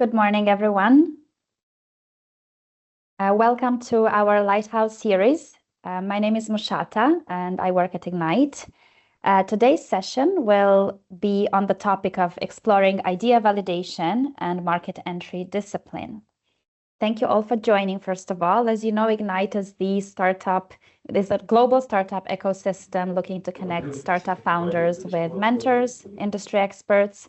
Good morning, everyone. Welcome to our Lighthouse Series. My name is Mushata, and I work at Ignite. Today's session will be on the topic of exploring idea validation and market entry discipline. Thank you all for joining, first of all. As you know, Ignite is a global startup ecosystem looking to connect startup founders with mentors, industry experts,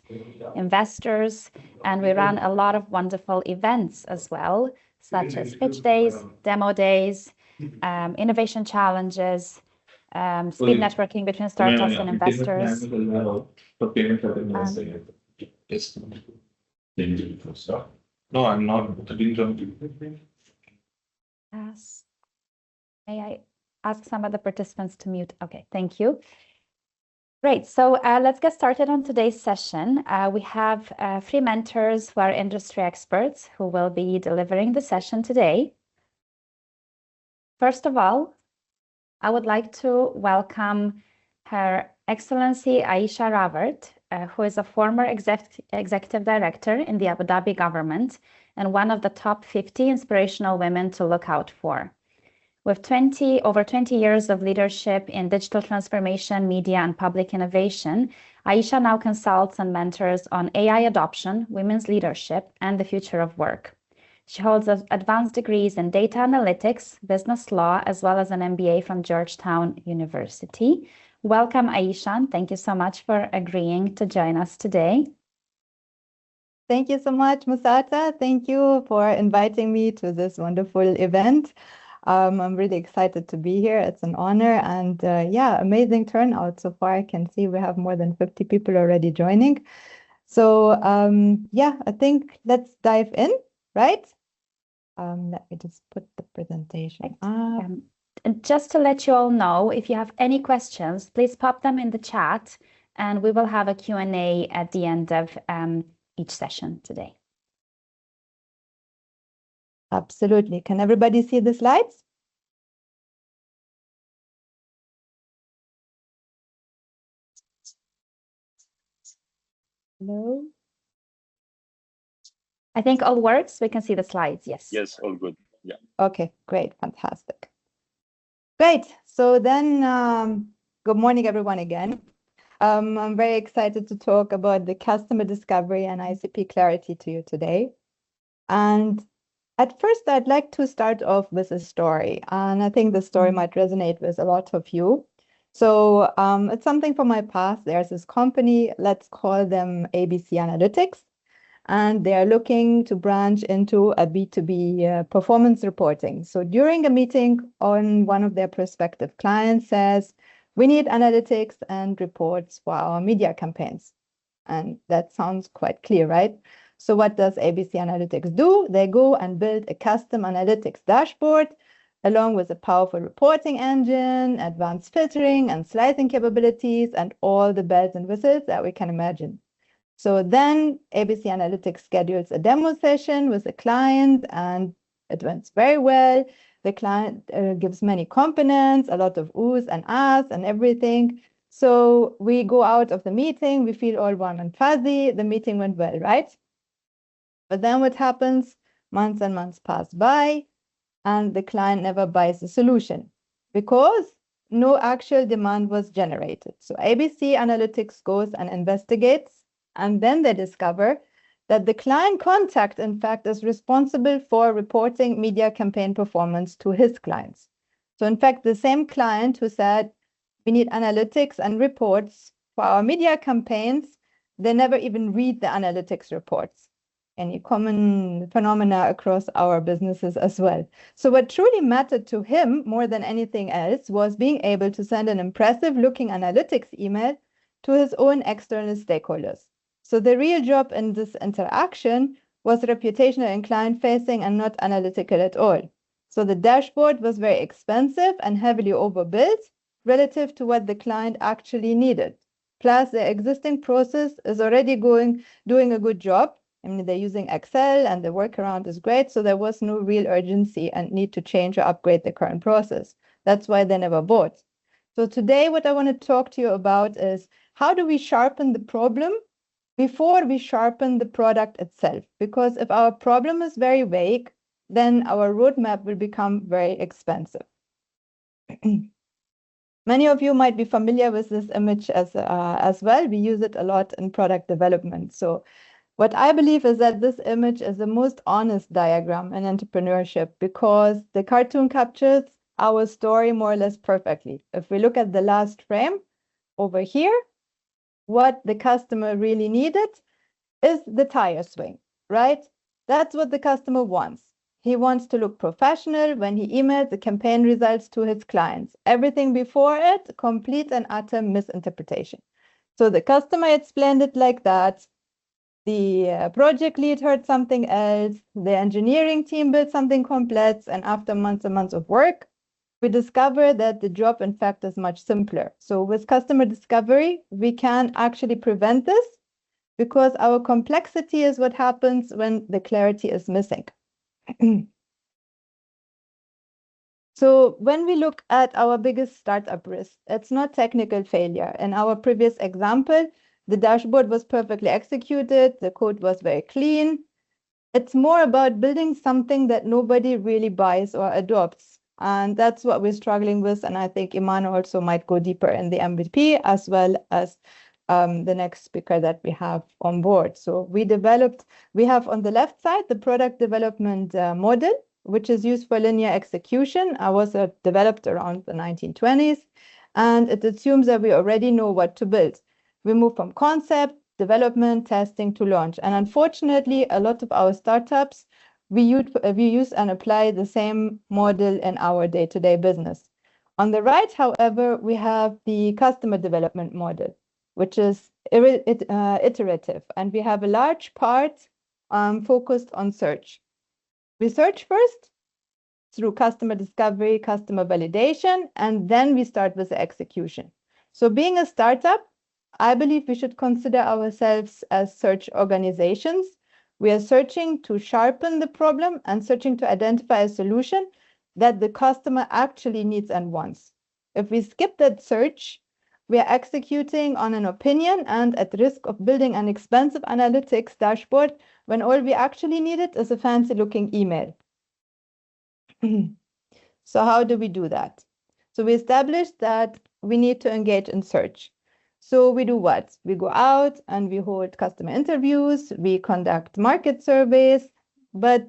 investors, and we run a lot of wonderful events as well, such as pitch days, demo days, innovation challenges, speed networking between startups and investors. No, I'm not. I didn't jump. Yes. May I ask some of the participants to mute? Okay, thank you. Great, so let's get started on today's session. We have 3 mentors who are industry experts who will be delivering the session today. First of all, I would like to welcome Her Excellency Aisha Ravert, who is a former executive director in the Abu Dhabi government and one of the top 50 inspirational women to look out for. With over 20 years of leadership in digital transformation, media, and public innovation, Aisha now consults and mentors on AI adoption, women's leadership, and the future of work. She holds advanced degrees in data analytics, business law, as well as an MBA from Georgetown University. Welcome, Aisha, and thank you so much for agreeing to join us today. Thank you so much, Musata. Thank you for inviting me to this wonderful event. I'm really excited to be here. It's an honor and yeah, amazing turnout so far. I can see we have more than 50 people already joining. So yeah, I think let's dive in, right? Let me just put the presentation up. And just to let you all know, if you have any questions, please pop them in the chat and we will have a Q&A at the end of each session today. Absolutely. Can everybody see the slides? Hello? I think all works. We can see the slides. Yes. Yes, all good. Yeah. Okay, great. Fantastic. Great. So then, good morning, everyone, again. I'm very excited to talk about the customer discovery and ICP clarity to you today. And at first, I'd like to start off with a story. And I think the story might resonate with a lot of you. So it's something from my past. There's this company, let's call them ABC Analytics. And they are looking to branch into a B2B performance reporting. So during a meeting on one of their prospective clients says, we need analytics and reports for our media campaigns. And that sounds quite clear, right? So what does ABC Analytics do? They go and build a custom analytics dashboard along with a powerful reporting engine, advanced filtering and slicing capabilities, and all the bells and whistles that we can imagine. So then ABC Analytics schedules a demo session with the client and it went very well. The client gives many components, a lot of oohs and ahs and everything. So we go out of the meeting, we feel all warm and fuzzy. The meeting went well, right? But then what happens? Months and months pass by and the client never buys the solution because no actual demand was generated. So ABC Analytics goes and investigates, and then they discover that the client contact, in fact, is responsible for reporting media campaign performance to his clients. So in fact, the same client who said, we need analytics and reports for our media campaigns, they never even read the analytics reports. Any common phenomena across our businesses as well. So what truly mattered to him more than anything else was being able to send an impressive looking analytics email to his own external stakeholders. So the real job in this interaction was reputational and client facing and not analytical at all. So the dashboard was very expensive and heavily overbuilt relative to what the client actually needed. Plus the existing process is already doing a good job. I mean, they're using Excel and the workaround is great. So there was no real urgency and need to change or upgrade the current process. That's why they never bought. So today, what I want to talk to you about is how do we sharpen the problem before we sharpen the product itself. Because if our problem is very vague, then our roadmap will become very expensive. Many of you might be familiar with this image as well. We use it a lot in product development. So what I believe is that this image is the most honest diagram in entrepreneurship because the cartoon captures our story more or less perfectly. If we look at the last frame over here, what the customer really needed is the tire swing, right? That's what the customer wants. He wants to look professional when he emails the campaign results to his clients. Everything before it, complete and utter misinterpretation. So the customer explained it like that. The project lead heard something else. The engineering team built something complex. And after months and months of work, we discovered that the job, in fact, is much simpler. So with customer discovery, we can actually prevent this because our complexity is what happens when the clarity is missing. So when we look at our biggest startup risk, it's not technical failure. In our previous example, the dashboard was perfectly executed, the code was very clean. It's more about building something that nobody really buys or adopts. And that's what we're struggling with. And I think Iman also might go deeper in the MVP as well as the next speaker that we have on board. So we have on the left side the product development model, which is used for linear execution. I was developed around the 1920s, and it assumes that we already know what to build. We move from concept, development, testing to launch. And unfortunately, a lot of our startups, we use and apply the same model in our day-to-day business. On the right, however, we have the customer development model, which is iterative. And we have a large part focused on search. We search first through customer discovery, customer validation, and then we start with the execution. So being a startup, I believe we should consider ourselves as search organizations. We are searching to sharpen the problem and searching to identify a solution that the customer actually needs and wants. If we skip that search, we are executing on an opinion and at risk of building an expensive analytics dashboard when all we actually needed is a fancy looking email. So how do we do that? So we established that we need to engage in search. So we do what? We go out and we hold customer interviews, we conduct market surveys, but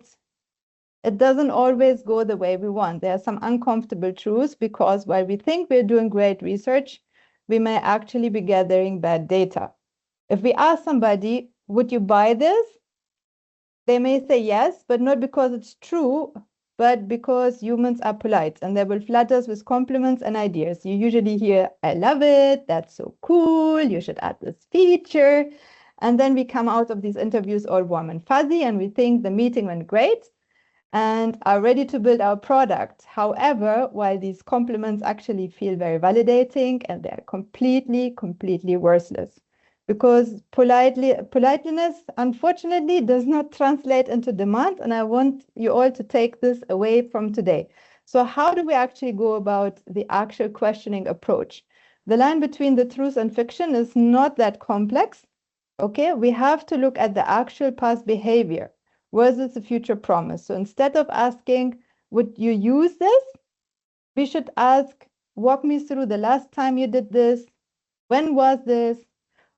it doesn't always go the way we want. There are some uncomfortable truths because while we think we're doing great research, we may actually be gathering bad data. If we ask somebody, would you buy this? They may say yes, but not because it's true, but because humans are polite and they will flood us with compliments and ideas. You usually hear, I love it, that's so cool, you should add this feature. And then we come out of these interviews all warm and fuzzy and we think the meeting went great and are ready to build our product. However, while these compliments actually feel very validating and they're completely worthless. Because politeness, unfortunately, does not translate into demand. And I want you all to take this away from today. So how do we actually go about the actual questioning approach? The line between the truth and fiction is not that complex. Okay, we have to look at the actual past behavior versus the future promise. So instead of asking, would you use this? We should ask, walk me through the last time you did this. When was this?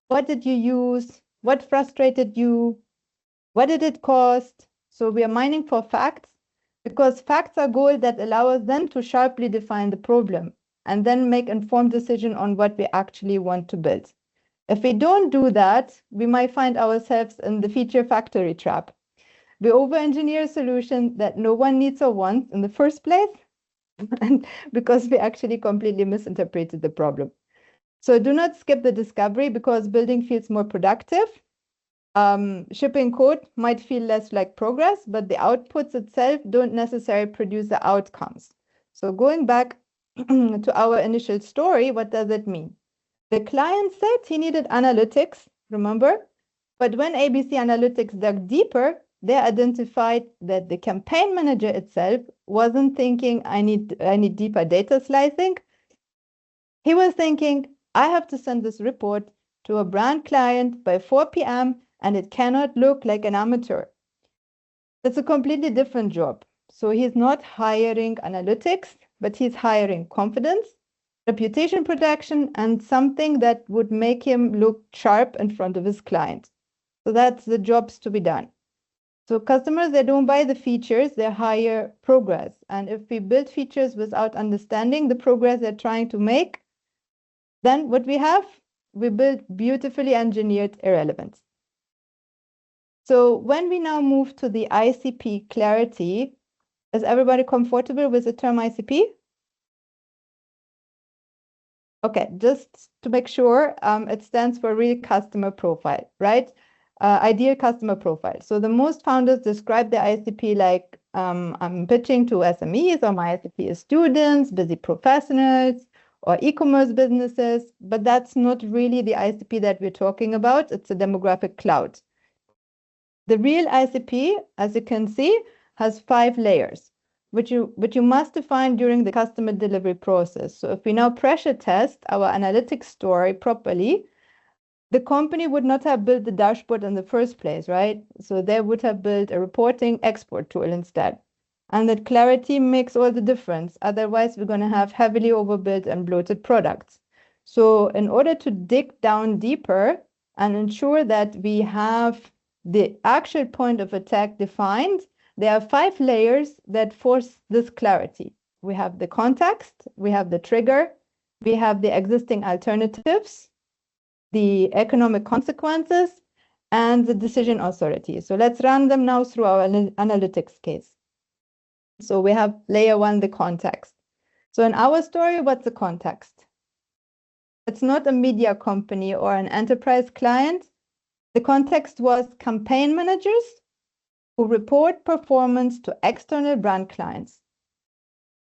What did you use? What frustrated you? What did it cost? So we are mining for facts because facts are gold that allow us then to sharply define the problem and then make informed decision on what we actually want to build. If we don't do that, we might find ourselves in the feature factory trap. We over-engineer a solution that no one needs or wants in the first place and because we actually completely misinterpreted the problem. So do not skip the discovery because building feels more productive. Shipping code might feel less like progress, but the outputs itself don't necessarily produce the outcomes. So going back to our initial story, what does it mean? The client said he needed analytics, remember? But when ABC Analytics dug deeper, they identified that the campaign manager itself wasn't thinking, I need deeper data slicing. He was thinking, I have to send this report to a brand client by 4 p.m. and it cannot look like an amateur. That's a completely different job. So he's not hiring analytics, but he's hiring confidence, reputation protection, and something that would make him look sharp in front of his client. So that's the jobs to be done. So customers, they don't buy the features, they hire progress. And if we build features without understanding the progress they're trying to make, then what we have, we build beautifully engineered irrelevance. So when we now move to the ICP clarity, is everybody comfortable with the term ICP? Okay, just to make sure, it stands for real customer profile, right? Ideal customer profile. So the most founders describe the ICP like, I'm pitching to SMEs, or my ICP is students, busy professionals, or e-commerce businesses, but that's not really the ICP that we're talking about. It's a demographic cloud. The real ICP, as you can see, has 5 layers, which you must define during the customer delivery process. So if we now pressure test our analytics story properly, the company would not have built the dashboard in the first place, right? So they would have built a reporting export tool instead. And that clarity makes all the difference. Otherwise, we're going to have heavily overbuilt and bloated products. So in order to dig down deeper and ensure that we have the actual point of attack defined, there are 5 layers that force this clarity. We have the context, we have the trigger, we have the existing alternatives, the economic consequences, and the decision authority. So let's run them now through our analytics case. So we have layer 1, the context. So in our story, what's the context? It's not a media company or an enterprise client. The context was campaign managers who report performance to external brand clients.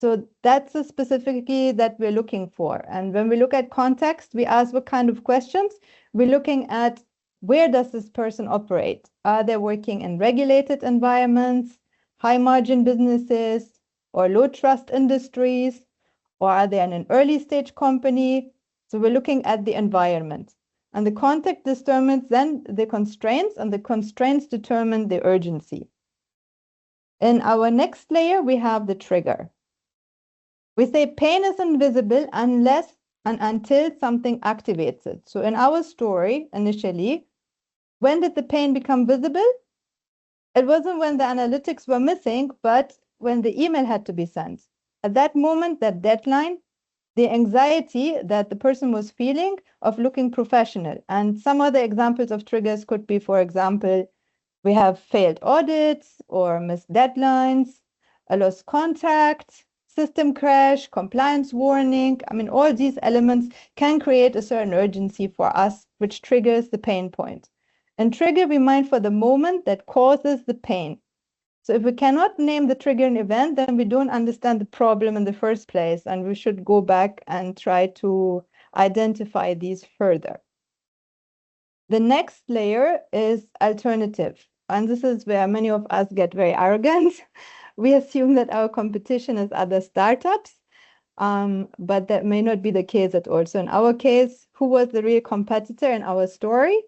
So that's specifically that we're looking for. And when we look at context, we ask what kind of questions. We're looking at, where does this person operate? Are they working in regulated environments, high margin businesses, or low trust industries? Or are they in an early stage company? So we're looking at the environment. And the context determines then the constraints, and the constraints determine the urgency. In our next layer, we have the trigger. We say pain is invisible unless and until something activates it. So in our story, initially, when did the pain become visible? It wasn't when the analytics were missing, but when the email had to be sent. At that moment, that deadline, the anxiety that the person was feeling of looking professional. And some other examples of triggers could be, for example, we have failed audits or missed deadlines, a lost contact, system crash, compliance warning. I mean, all these elements can create a certain urgency for us, which triggers the pain point. And trigger, we mind for the moment that causes the pain. So if we cannot name the triggering event, then we don't understand the problem in the first place, and we should go back and try to identify these further. The next layer is alternative, and this is where many of us get very arrogant. We assume that our competition is other startups, but that may not be the case at all. So in our case, who was the real competitor in our story?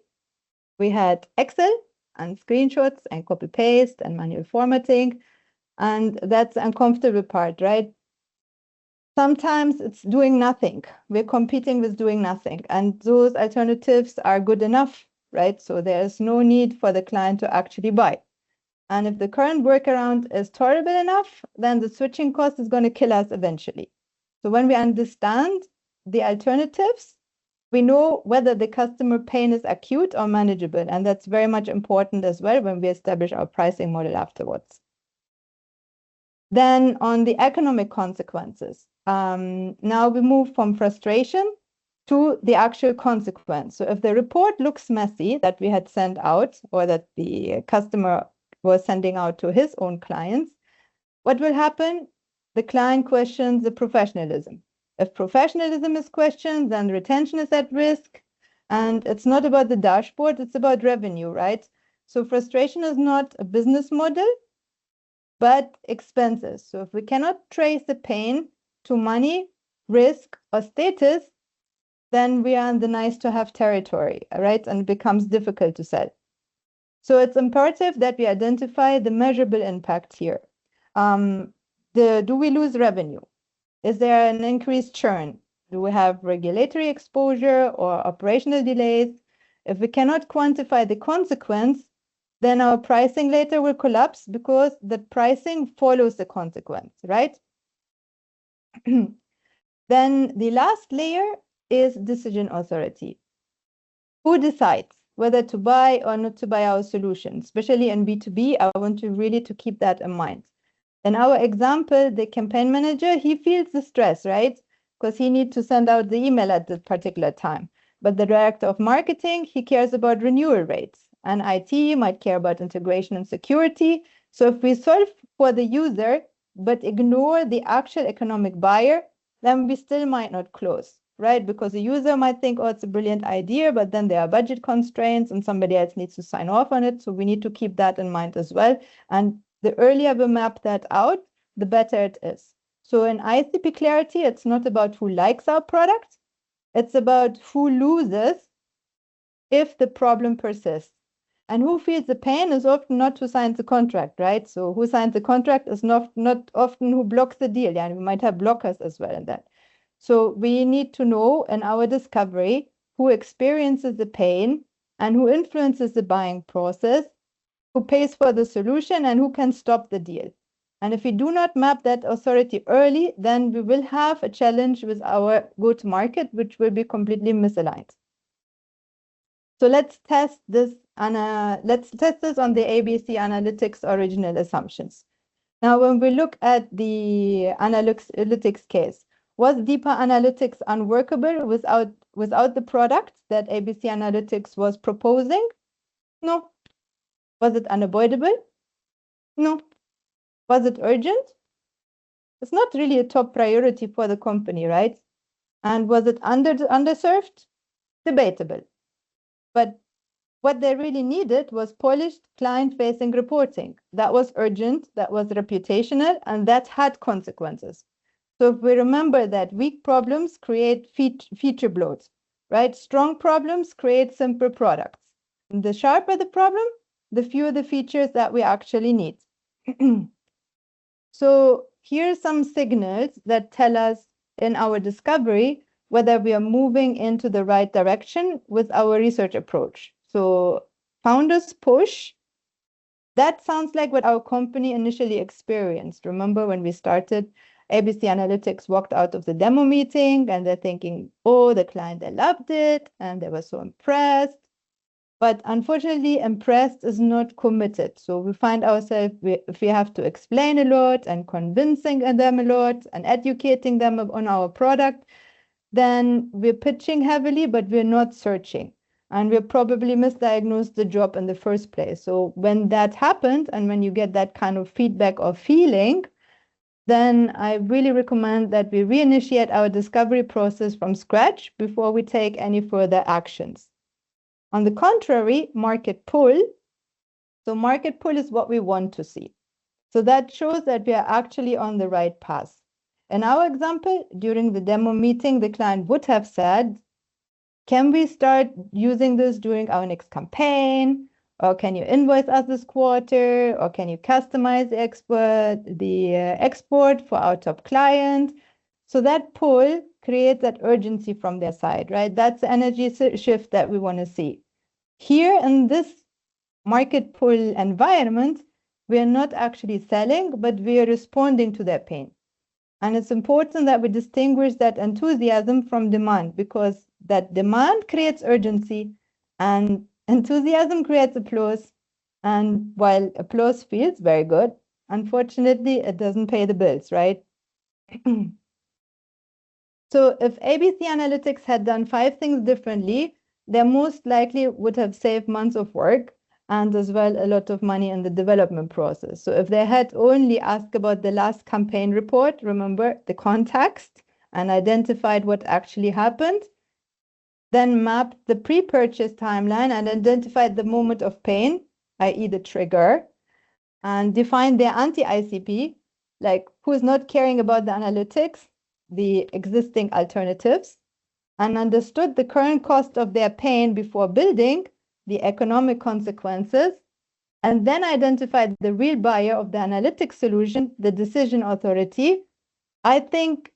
We had Excel and screenshots and copy paste and manual formatting. And that's the uncomfortable part, right? Sometimes it's doing nothing. We're competing with doing nothing. And those alternatives are good enough, right? So there's no need for the client to actually buy. And if the current workaround is tolerable enough, then the switching cost is going to kill us eventually. So when we understand the alternatives, we know whether the customer pain is acute or manageable. And that's very much important as well when we establish our pricing model afterwards. Then on the economic consequences, now we move from frustration to the actual consequence. So if the report looks messy that we had sent out, or that the customer was sending out to his own clients, what will happen? The client questions the professionalism. If professionalism is questioned, then retention is at risk. And it's not about the dashboard, it's about revenue, right? So frustration is not a business model, but expenses. So if we cannot trace the pain to money, risk, or status, then we are in the nice to have territory, right? And it becomes difficult to sell. So it's imperative that we identify the measurable impact here. Do we lose revenue? Is there an increased churn? Do we have regulatory exposure or operational delays? If we cannot quantify the consequence, then our pricing later will collapse because the pricing follows the consequence, right? Then the last layer is decision authority. Who decides whether to buy or not to buy our solution? Especially in B2B, I want to really keep that in mind. In our example, the campaign manager, he feels the stress, right? Because he needs to send out the email at that particular time. But the director of marketing, he cares about renewal rates. And IT might care about integration and security. So if we solve for the user, but ignore the actual economic buyer, then we still might not close, right? Because the user might think, oh, it's a brilliant idea, but then there are budget constraints and somebody else needs to sign off on it. So we need to keep that in mind as well. And the earlier we map that out, the better it is. So in ICP clarity, it's not about who likes our product. It's about who loses if the problem persists. And who feels the pain is often not who signs the contract, right? So who signs the contract is not often who blocks the deal. Yeah, we might have blockers as well in that. So we need to know in our discovery who experiences the pain and who influences the buying process, who pays for the solution, and who can stop the deal. And if we do not map that authority early, then we will have a challenge with our go-to-market, which will be completely misaligned. So let's test this on the ABC Analytics original assumptions. Now, when we look at the analytics case, was deeper analytics unworkable without the product that ABC Analytics was proposing? No. Was it unavoidable? No. Was it urgent? It's not really a top priority for the company, right? And was it underserved? Debatable. But what they really needed was polished client-facing reporting. That was urgent, that was reputational, and that had consequences. So if we remember that weak problems create feature bloat, right? Strong problems create simple products. And the sharper the problem, the fewer the features that we actually need. So here are some signals that tell us in our discovery whether we are moving into the right direction with our research approach. So founders push, that sounds like what our company initially experienced. Remember when we started, ABC Analytics walked out of the demo meeting and they're thinking, oh, the client, they loved it and they were so impressed. But unfortunately, impressed is not committed. So we find ourselves, if we have to explain a lot and convincing them a lot and educating them on our product, then we're pitching heavily, but we're not searching. And we'll probably misdiagnose the job in the first place. So when that happened, and when you get that kind of feedback or feeling, then I really recommend that we reinitiate our discovery process from scratch before we take any further actions. On the contrary, market pull. So market pull is what we want to see. So that shows that we are actually on the right path. In our example, during the demo meeting, the client would have said, can we start using this during our next campaign? Or can you invoice us this quarter? Or can you customize the export for our top client? So that pull creates that urgency from their side, right? That's the energy shift that we want to see. Here in this market pull environment, we are not actually selling, but we are responding to their pain. And it's important that we distinguish that enthusiasm from demand, because that demand creates urgency and enthusiasm creates applause. And while applause feels very good, unfortunately, it doesn't pay the bills, right? So if ABC Analytics had done 5 things differently, they most likely would have saved months of work and as well a lot of money in the development process. So if they had only asked about the last campaign report, remember the context, and identified what actually happened, then mapped the pre-purchase timeline and identified the moment of pain, i.e. the trigger, and defined their anti-ICP, like who's not caring about the analytics, the existing alternatives, and understood the current cost of their pain before building, the economic consequences, and then identified the real buyer of the analytic solution, the decision authority, I think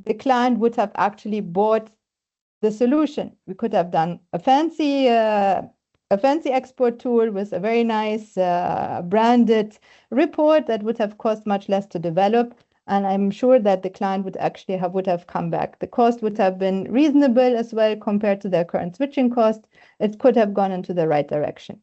the client would have actually bought the solution. We could have done a fancy export tool with a very nice branded report that would have cost much less to develop. And I'm sure that the client would actually would have come back. The cost would have been reasonable as well compared to their current switching cost. It could have gone into the right direction.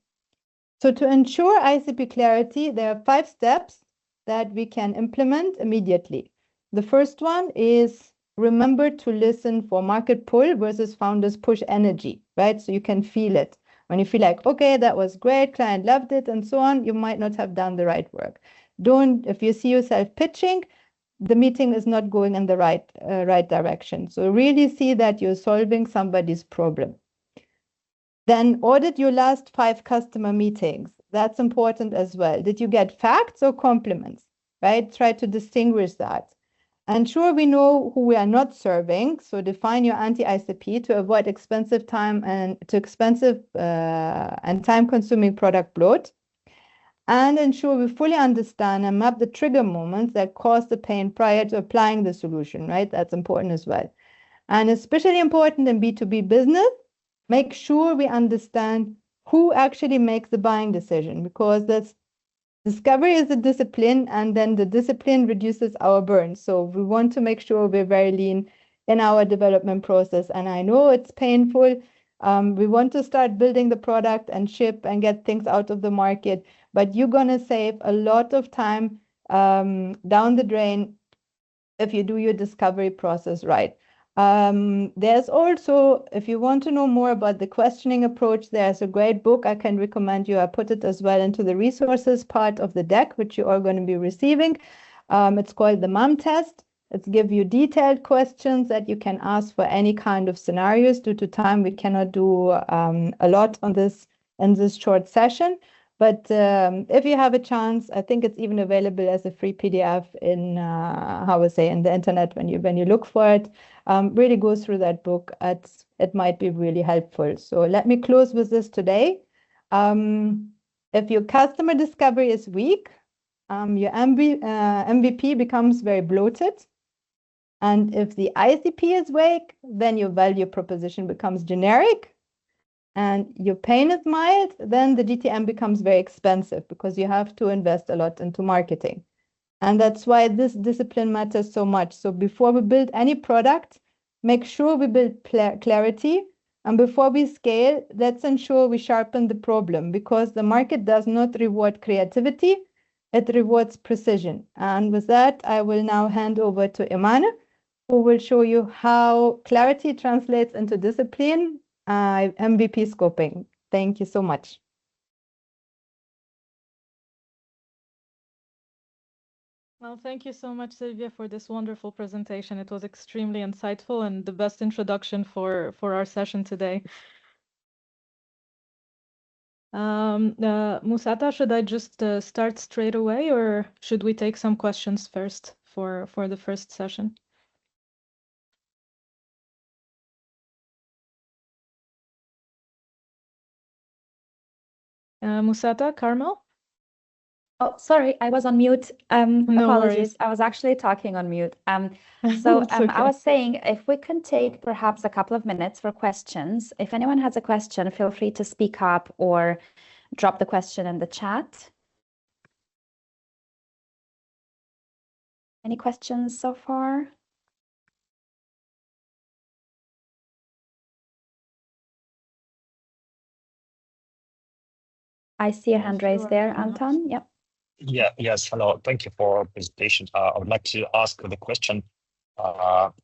So to ensure ICP clarity, there are 5 steps that we can implement immediately. The first one is remember to listen for market pull versus founders push energy, right? So you can feel it. When you feel like, okay, that was great, client loved it, and so on, you might not have done the right work. If you see yourself pitching, the meeting is not going in the right direction. So really see that you're solving somebody's problem. Then audit your last 5 customer meetings. That's important as well. Did you get facts or compliments, right? Try to distinguish that. Ensure we know who we are not serving. So define your anti-ICP to avoid expensive and time-consuming product bloat. And ensure we fully understand and map the trigger moments that cause the pain prior to applying the solution, right? That's important as well. And especially important in B2B business, make sure we understand who actually makes the buying decision, because this discovery is a discipline, and then the discipline reduces our burn. So we want to make sure we're very lean in our development process. And I know it's painful. We want to start building the product and ship and get things out of the market, but you're going to save a lot of time down the drain if you do your discovery process right. There's also, if you want to know more about the questioning approach, there's a great book I can recommend you. I put it as well into the resources part of the deck, which you are going to be receiving. It's called the MAM test. It gives you detailed questions that you can ask for any kind of scenarios. Due to time, we cannot do a lot on this in this short session. But if you have a chance, I think it's even available as a free PDF in in the internet when you look for it. Really go through that book. It might be really helpful. So let me close with this today. If your customer discovery is weak, your MVP becomes very bloated. And if the ICP is weak, then your value proposition becomes generic. And your pain is mild, then the GTM becomes very expensive because you have to invest a lot into marketing. And that's why this discipline matters so much. So before we build any product, make sure we build clarity. And before we scale, let's ensure we sharpen the problem, because the market does not reward creativity, it rewards precision. And with that, I will now hand over to Imane, who will show you how clarity translates into discipline, MVP scoping. Thank you so much. Well, thank you so much, Sylvia, for this wonderful presentation. It was extremely insightful and the best introduction for our session today. Musata, should I just start straight away, or should we take some questions first for the first session? Musata, Carmel? Oh, sorry, I was on mute. No Apologies. worries. I was actually talking on mute. So It's okay. I was saying, if we can take perhaps a couple of minutes for questions. If anyone has a question, feel free to speak up or drop the question in the chat. Any questions so far? I see a hand raised there, Anton. Yep. Yes. Hello. Thank you for the presentation. I would like to ask the question,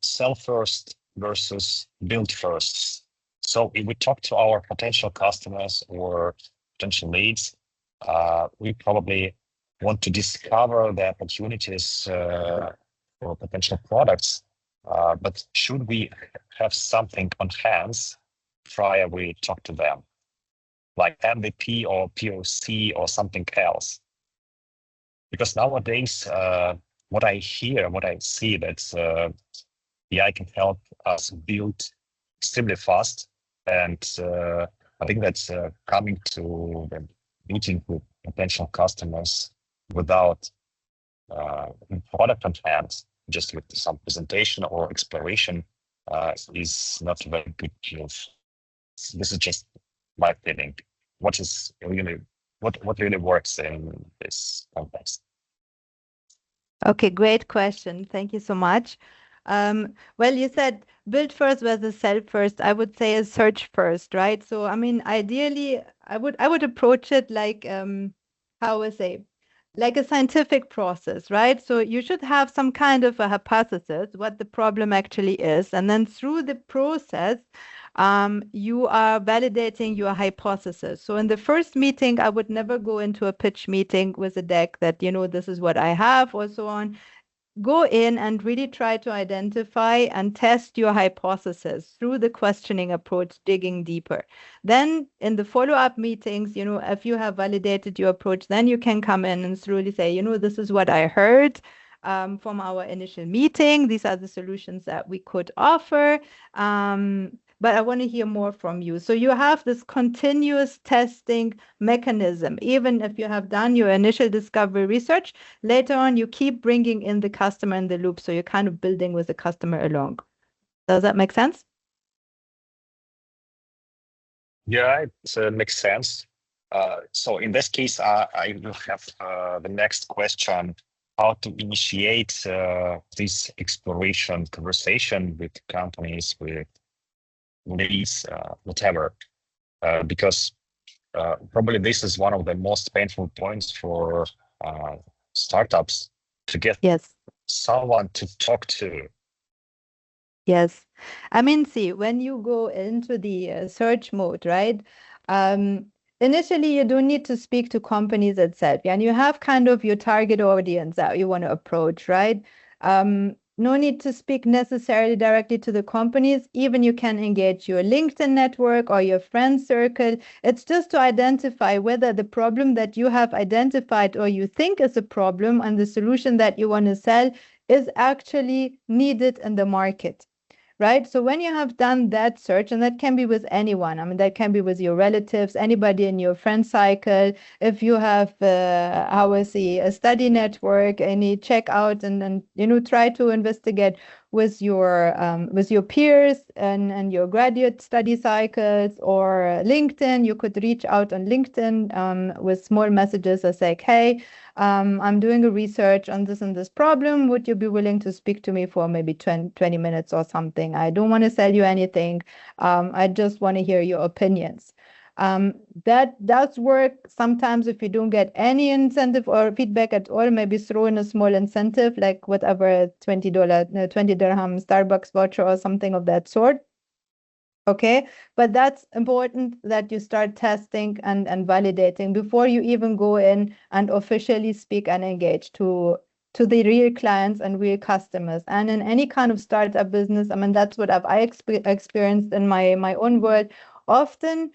sell first versus build first. So if we talk to our potential customers or potential leads, we probably want to discover the opportunities for potential products. But should we have something on hands prior we talk to them, like MVP or POC or something else? Because nowadays, what I hear, what I see, that AI can help us build extremely fast. And I think that's coming to the meeting with potential customers without product on hand, just with some presentation or exploration, is not a very good move. This is just my feeling. What really works in this context? Okay, great question. Thank you so much. Well, you said build first versus sell first. I would say a search first, right? So, I mean, ideally, I would approach it like how would I say, like a scientific process, right? So you should have some kind of a hypothesis, what the problem actually is, and then through the process, you are validating your hypothesis. So in the first meeting, I would never go into a pitch meeting with a deck that, this is what I have or so on. Go in and really try to identify and test your hypothesis through the questioning approach, digging deeper. Then in the follow-up meetings, if you have validated your approach, then you can come in and really say, this is what I heard from our initial meeting. These are the solutions that we could offer. But I want to hear more from you. So you have this continuous testing mechanism. Even if you have done your initial discovery research, later on you keep bringing in the customer in the loop. So you're kind of building with the customer along. Does that make sense? Yeah, it makes sense. So in this case, I will have the next question: how to initiate this exploration conversation with companies, with leads, whatever, because probably this is one of the most painful points for startups, to get someone to talk to. Yes. I mean, see, when you go into the search mode, right? Initially, you don't need to speak to companies itself, and you have kind of your target audience that you want to approach, right? No need to speak necessarily directly to the companies. Even you can engage your LinkedIn network or your friend circle. It's just to identify whether the problem that you have identified or you think is a problem and the solution that you want to sell is actually needed in the market. Right? So when you have done that search, and that can be with anyone, I mean, that can be with your relatives, anybody in your friend cycle. If you have, a study network, any check out and try to investigate with your peers and your graduate study cycles, or LinkedIn. You could reach out on LinkedIn with small messages that say, hey, I'm doing a research on this and this problem. Would you be willing to speak to me for maybe 20 minutes or something? I don't want to sell you anything. I just want to hear your opinions. That does work. Sometimes if you don't get any incentive or feedback at all, maybe throw in a small incentive, like whatever, $20, 20 dirham Starbucks voucher or something of that sort. Okay, but that's important that you start testing and validating before you even go in and officially speak and engage to the real clients and real customers. And in any kind of startup business, I mean, that's what I experienced in my own world. Often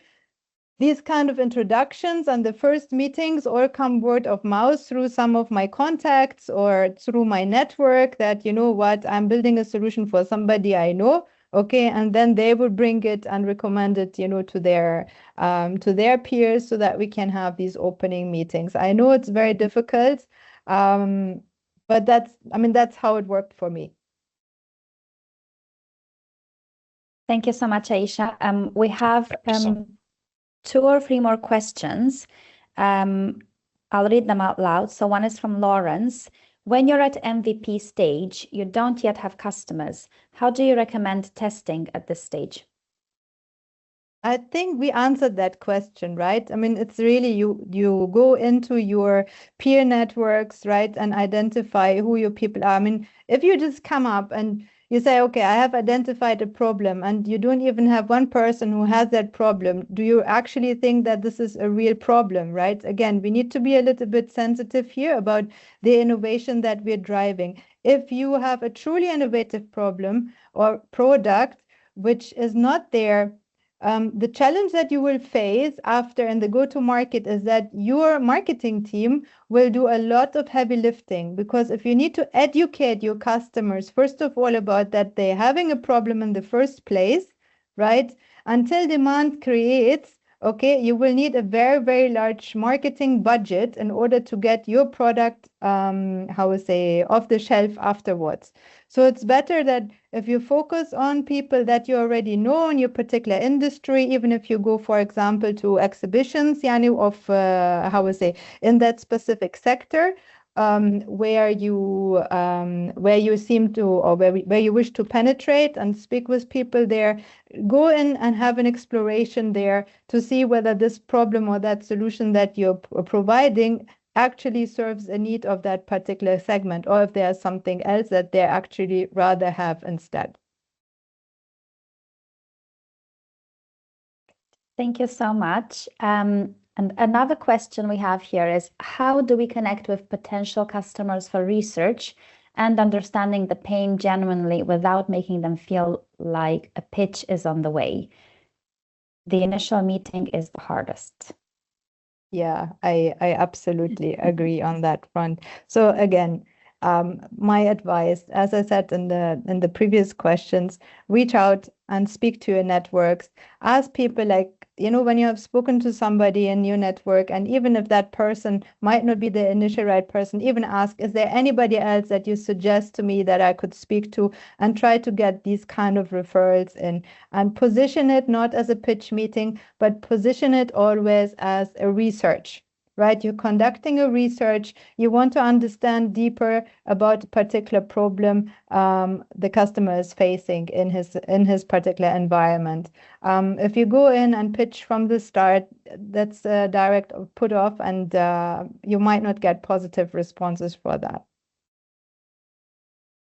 these kind of introductions and the first meetings all come word of mouth through some of my contacts or through my network, that, I'm building a solution for somebody I know. Okay, and then they will bring it and recommend it, to their peers, so that we can have these opening meetings. I know it's very difficult, but that's how it worked for me. Thank you so much, Aisha. We have 2 or 3 more questions. I'll read them out loud. So one is from Lawrence. When you're at MVP stage, you don't yet have customers. How do you recommend testing at this stage? I think we answered that question, right? I mean, it's really you go into your peer networks, right, and identify who your people are. I mean, if you just come up and you say, okay, I have identified a problem, and you don't even have one person who has that problem, do you actually think that this is a real problem, right? Again, we need to be a little bit sensitive here about the innovation that we're driving. If you have a truly innovative problem or product which is not there, the challenge that you will face after in the go-to-market is that your marketing team will do a lot of heavy lifting, because if you need to educate your customers, first of all, about that they're having a problem in the first place, right? Until demand creates, okay, you will need a very, very large marketing budget in order to get your product, how we say, off the shelf afterwards. So it's better that if you focus on people that you already know in your particular industry, even if you go, for example, to exhibitions, yani, of, how we say, in that specific sector, where you seem to, or where you wish to penetrate and speak with people there, go in and have an exploration there to see whether this problem or that solution that you're providing actually serves a need of that particular segment, or if there's something else that they actually rather have instead. Thank you so much. And another question we have here is, how do we connect with potential customers for research and understanding the pain genuinely without making them feel like a pitch is on the way? The initial meeting is the hardest. Yeah, I absolutely agree on that front. So again, my advice, as I said in the previous questions, reach out and speak to your networks. Ask people, like, when you have spoken to somebody in your network, and even if that person might not be the initial right person, even ask, is there anybody else that you suggest to me that I could speak to, and try to get these kind of referrals in, and position it not as a pitch meeting, but position it always as a research. Right? You're conducting a research. You want to understand deeper about a particular problem the customer is facing in his particular environment. If you go in and pitch from the start, that's a direct put off, and you might not get positive responses for that.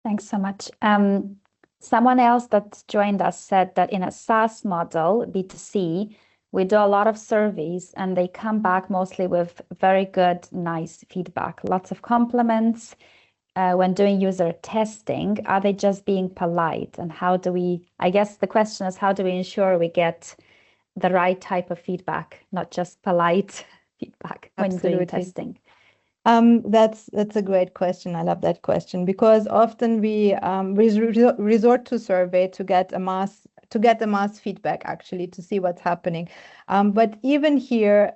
Thanks so much. Someone else that joined us said that in a SaaS model, B2C, we do a lot of surveys and they come back mostly with very good, nice feedback, lots of compliments. When doing user testing, are they just being polite? And I guess the question is, how do we ensure we get the right type of feedback, not just polite feedback when doing testing? That's a great question. I love that question, because often we resort to survey to get a mass feedback, actually, to see what's happening. But even here,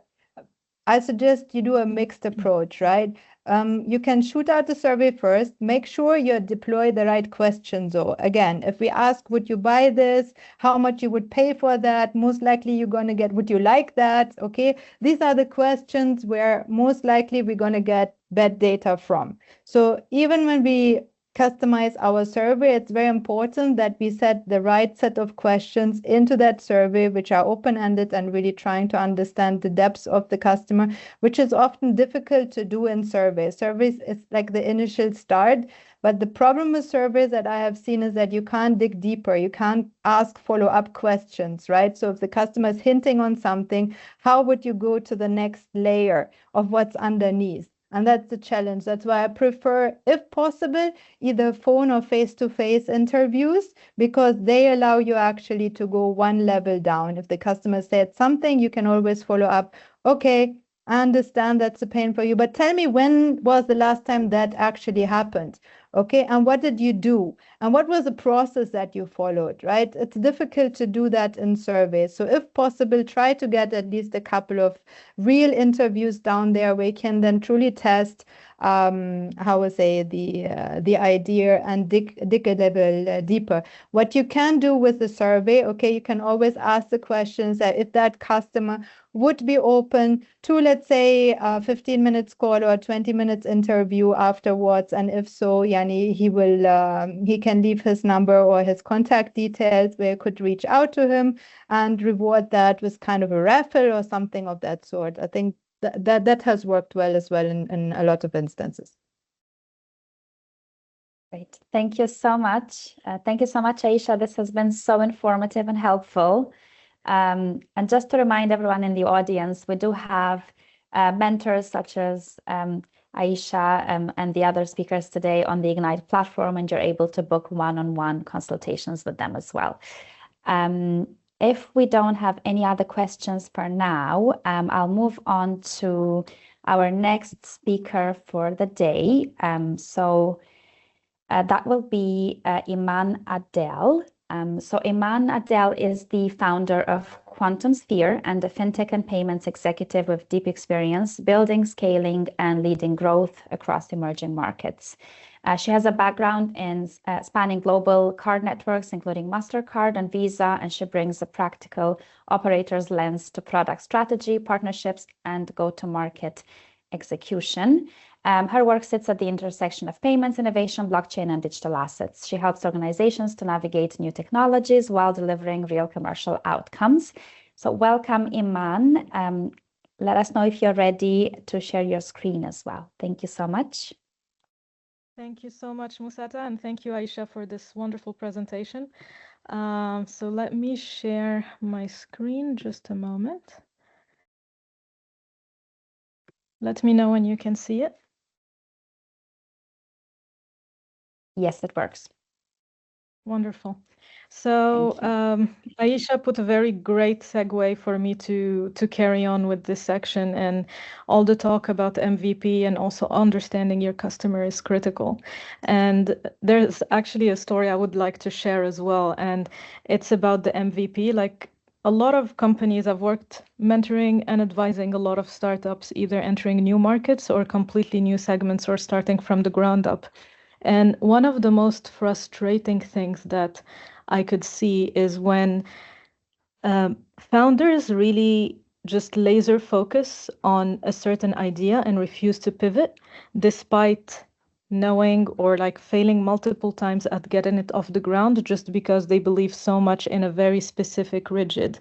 I suggest you do a mixed approach, right? You can shoot out the survey first. Make sure you deploy the right questions. Or again, if we ask, would you buy this? How much you would pay for that? Most likely you're going to get, would you like that? Okay. These are the questions where most likely we're going to get bad data from. So even when we customize our survey, it's very important that we set the right set of questions into that survey, which are open-ended and really trying to understand the depths of the customer, which is often difficult to do in surveys. Surveys is like the initial start, but the problem with surveys that I have seen is that you can't dig deeper. You can't ask follow-up questions, right? So if the customer is hinting on something, how would you go to the next layer of what's underneath? And that's the challenge. That's why I prefer, if possible, either phone or face-to-face interviews, because they allow you actually to go one level down. If the customer said something, you can always follow up. Okay, I understand that's a pain for you, but tell me, when was the last time that actually happened? Okay, and what did you do? And what was the process that you followed, right? It's difficult to do that in surveys. So if possible, try to get at least a couple of real interviews down there where you can then truly test how we say the idea and dig a level deeper. What you can do with the survey, okay, you can always ask the questions that if that customer would be open to, let's say, a 15 minutes call or a 20 minutes interview afterwards, and if so, Yani, he can leave his number or his contact details where you could reach out to him and reward that with kind of a raffle or something of that sort. I think that has worked well as well in a lot of instances. Great. Thank you so much. Thank you so much, Aisha. This has been so informative and helpful. And just to remind everyone in the audience, we do have mentors such as Aisha and the other speakers today on the Ignite platform, and you're able to book one-on-one consultations with them as well. If we don't have any other questions for now, I'll move on to our next speaker for the day. So that will be Iman Adel. So Iman Adel is the founder of Quantum Sphere and a fintech and payments executive with deep experience building, scaling, and leading growth across emerging markets. She has a background in spanning global card networks, including MasterCard and Visa, and she brings a practical operator's lens to product strategy, partnerships, and go-to-market execution. Her work sits at the intersection of payments, innovation, blockchain, and digital assets. She helps organizations to navigate new technologies while delivering real commercial outcomes. So welcome, Iman. Let us know if you're ready to share your screen as well. Thank you so much. Thank you so much, Musata, and thank you, Aisha, for this wonderful presentation. So let me share my screen just a moment. Let me know when you can see it. Yes, it works. Wonderful. So Aisha put a very great segue for me to carry on with this section, and all the talk about MVP and also understanding your customer is critical. And there's actually a story I would like to share as well, and it's about the MVP. Like a lot of companies, I've worked mentoring and advising a lot of startups, either entering new markets or completely new segments or starting from the ground up. And one of the most frustrating things that I could see is when founders really just laser focus on a certain idea and refuse to pivot, despite knowing or like failing multiple times at getting it off the ground, just because they believe so much in a very specific, rigid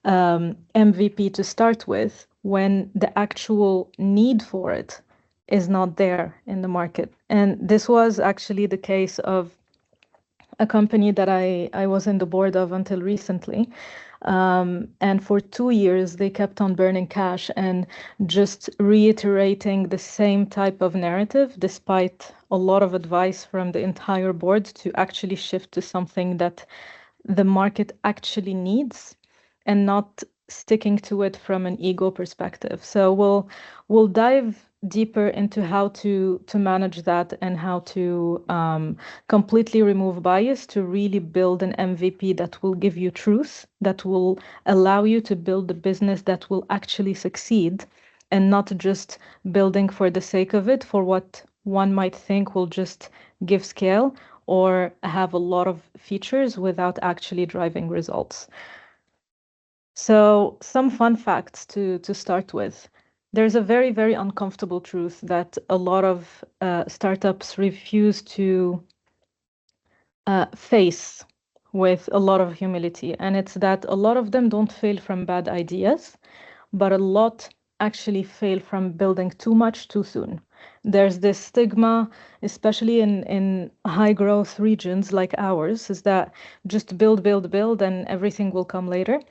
MVP to start with, when the actual need for it is not there in the market. And this was actually the case of a company that I was in the board of until recently. And for 2 years, they kept on burning cash and just reiterating the same type of narrative, despite a lot of advice from the entire board to actually shift to something that the market actually needs and not sticking to it from an ego perspective. So we'll dive deeper into how to manage that and how to completely remove bias to really build an MVP that will give you truth, that will allow you to build a business that will actually succeed, and not just building for the sake of it, for what one might think will just give scale or have a lot of features without actually driving results. So some fun facts to start with. There's a very, very uncomfortable truth that a lot of startups refuse to face with a lot of humility. And it's that a lot of them don't fail from bad ideas, but a lot actually fail from building too much too soon. There's this stigma, especially in high growth regions like ours, is that just build, and everything will come later.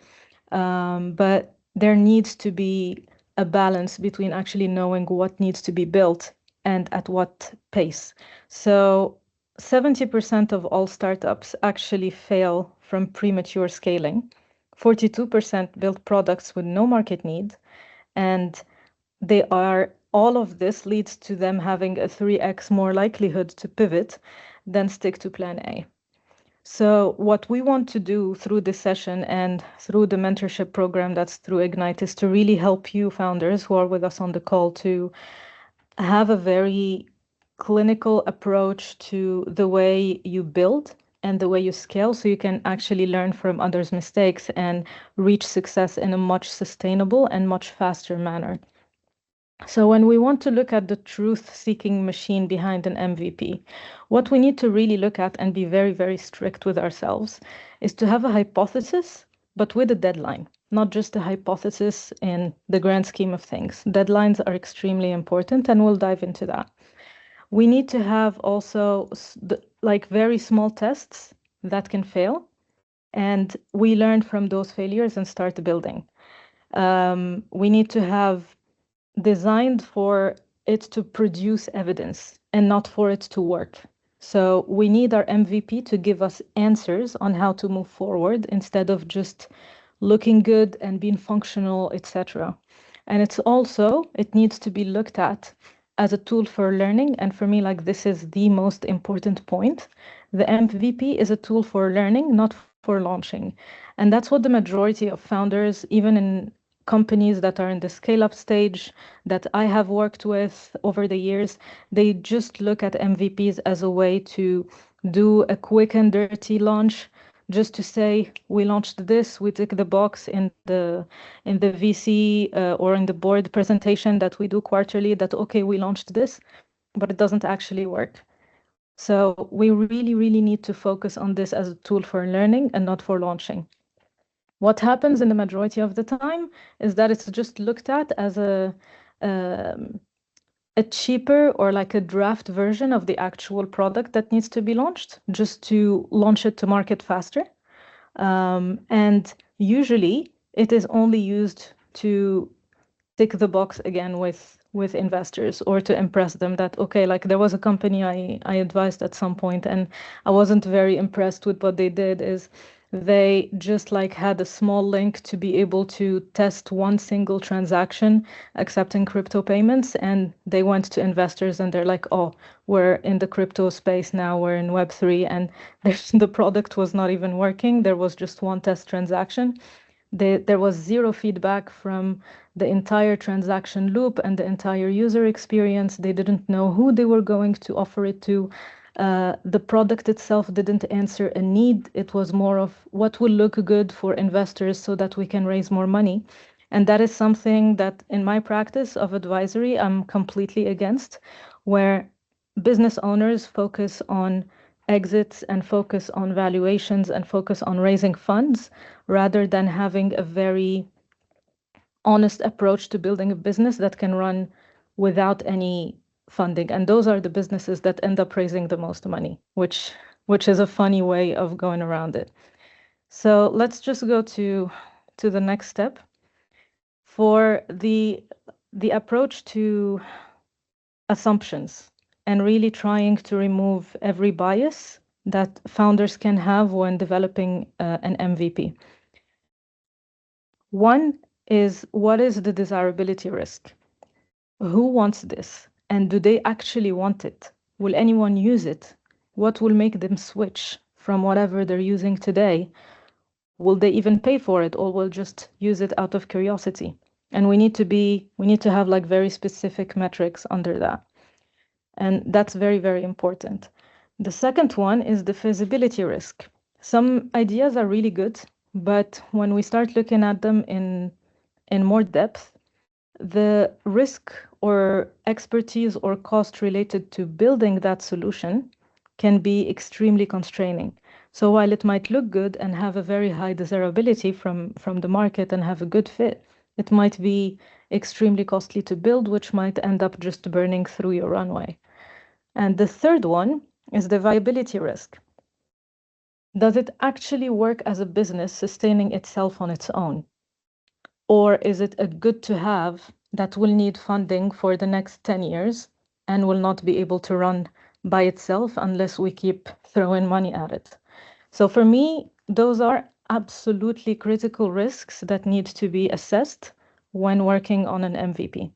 But there needs to be a balance between actually knowing what needs to be built and at what pace. So 70% of all startups actually fail from premature scaling. 42% build products with no market need, and all of this leads to them having a 3x more likelihood to pivot than stick to plan A. So what we want to do through this session and through the mentorship program that's through Ignite is to really help you founders who are with us on the call to have a very clinical approach to the way you build and the way you scale, so you can actually learn from others' mistakes and reach success in a much sustainable and much faster manner. So when we want to look at the truth-seeking machine behind an MVP, what we need to really look at and be very, very strict with ourselves is to have a hypothesis, but with a deadline, not just a hypothesis in the grand scheme of things. Deadlines are extremely important, and we'll dive into that. We need to have also like very small tests that can fail, and we learn from those failures and start building. We need to have designed for it to produce evidence and not for it to work. So we need our MVP to give us answers on how to move forward instead of just looking good and being functional, etc. And it needs to be looked at as a tool for learning. And for me, like, this is the most important point. The MVP is a tool for learning, not for launching. And that's what the majority of founders, even in companies that are in the scale-up stage that I have worked with over the years, they just look at MVPs as a way to do a quick and dirty launch, just to say we launched this, we tick the box in the VC or in the board presentation that we do quarterly that, okay, we launched this, but it doesn't actually work. So we really, really need to focus on this as a tool for learning and not for launching. What happens in the majority of the time is that it's just looked at as a cheaper or like a draft version of the actual product that needs to be launched, just to launch it to market faster. And usually it is only used to tick the box again with investors or to impress them that, okay, like there was a company I advised at some point and I wasn't very impressed with what they did. Is they just like had a small link to be able to test one single transaction accepting crypto payments, and they went to investors and they're like, oh, we're in the crypto space now, we're in Web3, and the product was not even working. There was just one test transaction. There was zero feedback from the entire transaction loop and the entire user experience. They didn't know who they were going to offer it to. The product itself didn't answer a need. It was more of what will look good for investors so that we can raise more money. And that is something that in my practice of advisory, I'm completely against, where business owners focus on exits and focus on valuations and focus on raising funds rather than having a very honest approach to building a business that can run without any funding. And those are the businesses that end up raising the most money, which is a funny way of going around it. So let's just go to the next step. For the approach to assumptions and really trying to remove every bias that founders can have when developing an MVP. One is, what is the desirability risk? Who wants this? And do they actually want it? Will anyone use it? What will make them switch from whatever they're using today? Will they even pay for it, or will just use it out of curiosity? And we need to have like very specific metrics under that. And that's very, very important. The second one is the feasibility risk. Some ideas are really good, but when we start looking at them in more depth, the risk or expertise or cost related to building that solution can be extremely constraining. So while it might look good and have a very high desirability from the market and have a good fit, it might be extremely costly to build, which might end up just burning through your runway. And the third one is the viability risk. Does it actually work as a business sustaining itself on its own? Or is it a good to have that will need funding for the next 10 years and will not be able to run by itself unless we keep throwing money at it? So for me, those are absolutely critical risks that need to be assessed when working on an MVP.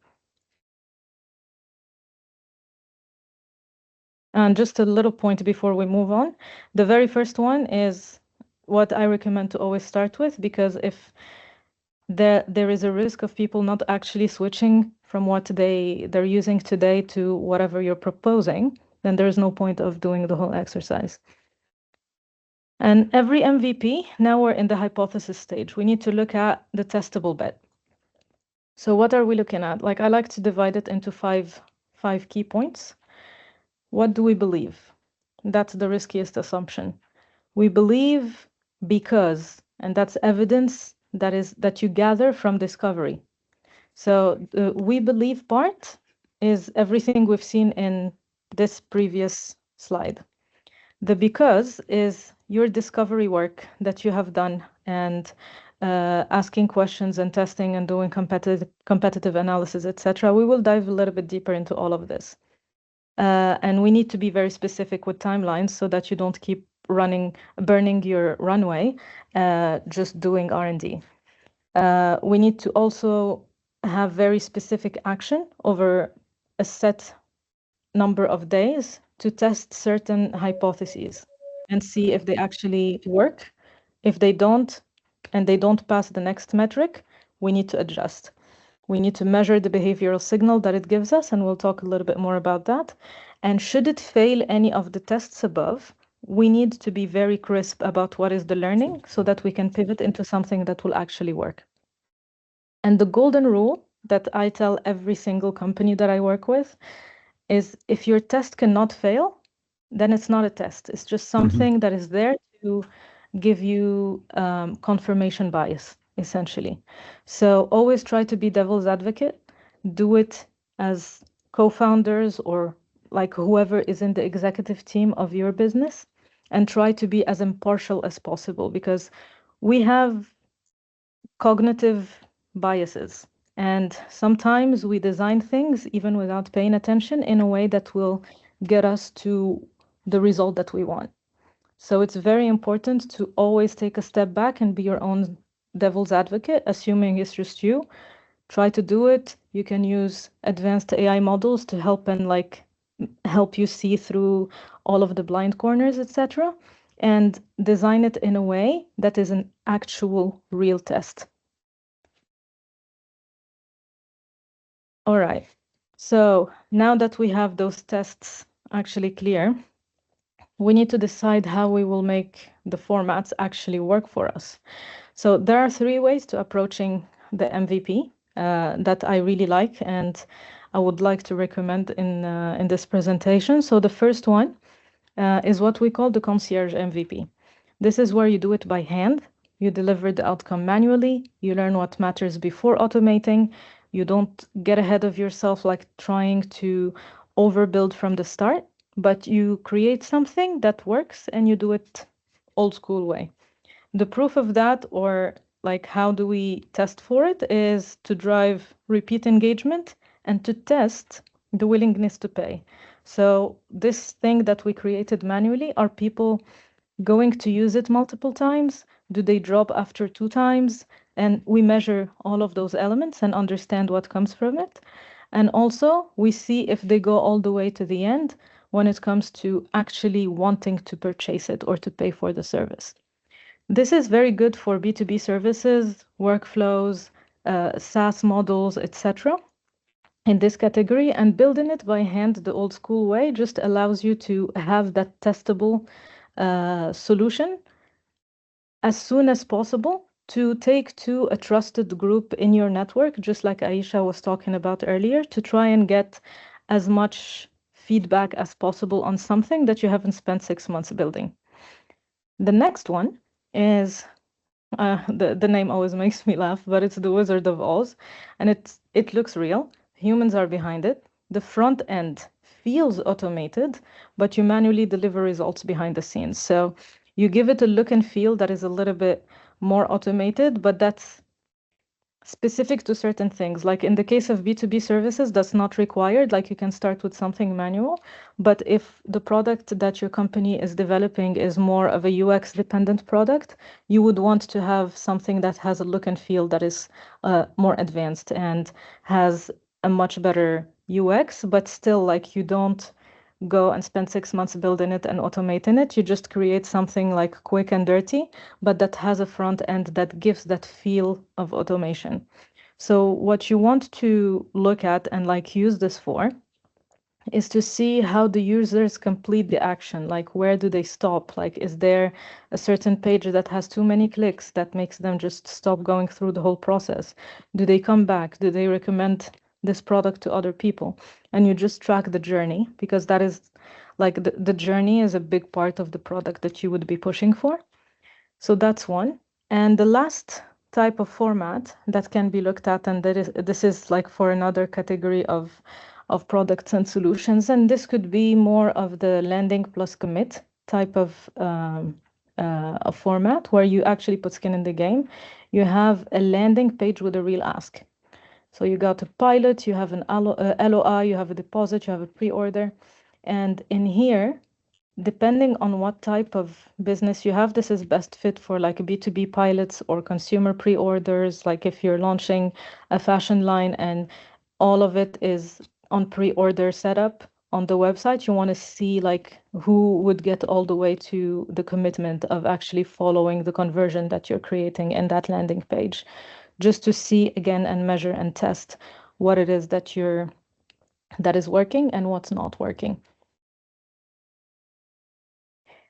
And just a little point before we move on. The very first one is what I recommend to always start with, because if there is a risk of people not actually switching from what they're using today to whatever you're proposing, then there's no point of doing the whole exercise. And every MVP, now we're in the hypothesis stage. We need to look at the testable bet. So what are we looking at? Like, I like to divide it into five key points. What do we believe? That's the riskiest assumption. We believe because, and that's evidence that you gather from discovery. So the we believe part is everything we've seen in this previous slide. The because is your discovery work that you have done and asking questions and testing and doing competitive analysis, etc. We will dive a little bit deeper into all of this. And we need to be very specific with timelines so that you don't keep burning your runway, just doing R&D. We need to also have very specific action over a set number of days to test certain hypotheses and see if they actually work. If they don't, and they don't pass the next metric, we need to adjust. We need to measure the behavioral signal that it gives us, and we'll talk a little bit more about that. And should it fail any of the tests above, we need to be very crisp about what is the learning so that we can pivot into something that will actually work. And the golden rule that I tell every single company that I work with is if your test cannot fail, then it's not a test. It's just something that is there to give you confirmation bias, essentially. So always try to be devil's advocate. Do it as co-founders or like whoever is in the executive team of your business, and try to be as impartial as possible, because we have cognitive biases. And sometimes we design things even without paying attention in a way that will get us to the result that we want. So it's very important to always take a step back and be your own devil's advocate, assuming it's just you. Try to do it. You can use advanced AI models to help and help you see through all of the blind corners, etc., and design it in a way that is an actual real test. All right, so now that we have those tests actually clear, we need to decide how we will make the formats actually work for us. So there are 3 ways to approaching the MVP that I really like and I would like to recommend in this presentation. So the first one is what we call the concierge MVP. This is where you do it by hand. You deliver the outcome manually. You learn what matters before automating. You don't get ahead of yourself like trying to overbuild from the start, but you create something that works and you do it old school way. The proof of that, or like how do we test for it, is to drive repeat engagement and to test the willingness to pay. So this thing that we created manually, are people going to use it multiple times? Do they drop after 2 times? And we measure all of those elements and understand what comes from it. And also we see if they go all the way to the end when it comes to actually wanting to purchase it or to pay for the service. This is very good for B2B services, workflows, SaaS models, etc. in this category, and building it by hand the old school way just allows you to have that testable solution as soon as possible to take to a trusted group in your network, just like Aisha was talking about earlier, to try and get as much feedback as possible on something that you haven't spent 6 months building. The next one is, the name always makes me laugh, but it's the Wizard of Oz, and it looks real. Humans are behind it. The front end feels automated, but you manually deliver results behind the scenes. So you give it a look and feel that is a little bit more automated, but that's specific to certain things. Like in the case of B2B services, that's not required. Like you can start with something manual, but if the product that your company is developing is more of a UX dependent product, you would want to have something that has a look and feel that is more advanced and has a much better UX, but still like you don't go and spend 6 months building it and automating it. You just create something like quick and dirty, but that has a front end that gives that feel of automation. So what you want to look at and like use this for is to see how the users complete the action. Like where do they stop? Like is there a certain page that has too many clicks that makes them just stop going through the whole process? Do they come back? Do they recommend this product to other people? And you just track the journey, because that is like the journey is a big part of the product that you would be pushing for. So that's one. And the last type of format that can be looked at, and this is like for another category of products and solutions, and this could be more of the landing plus commit type of a format where you actually put skin in the game. You have a landing page with a real ask. So you got a pilot, you have an LOI, you have a deposit, you have a pre-order. And in here, depending on what type of business you have, this is best fit for like B2B pilots or consumer pre-orders. Like if you're launching a fashion line and all of it is on pre-order setup on the website, you want to see like who would get all the way to the commitment of actually following the conversion that you're creating in that landing page, just to see again and measure and test what it is that is working and what's not working.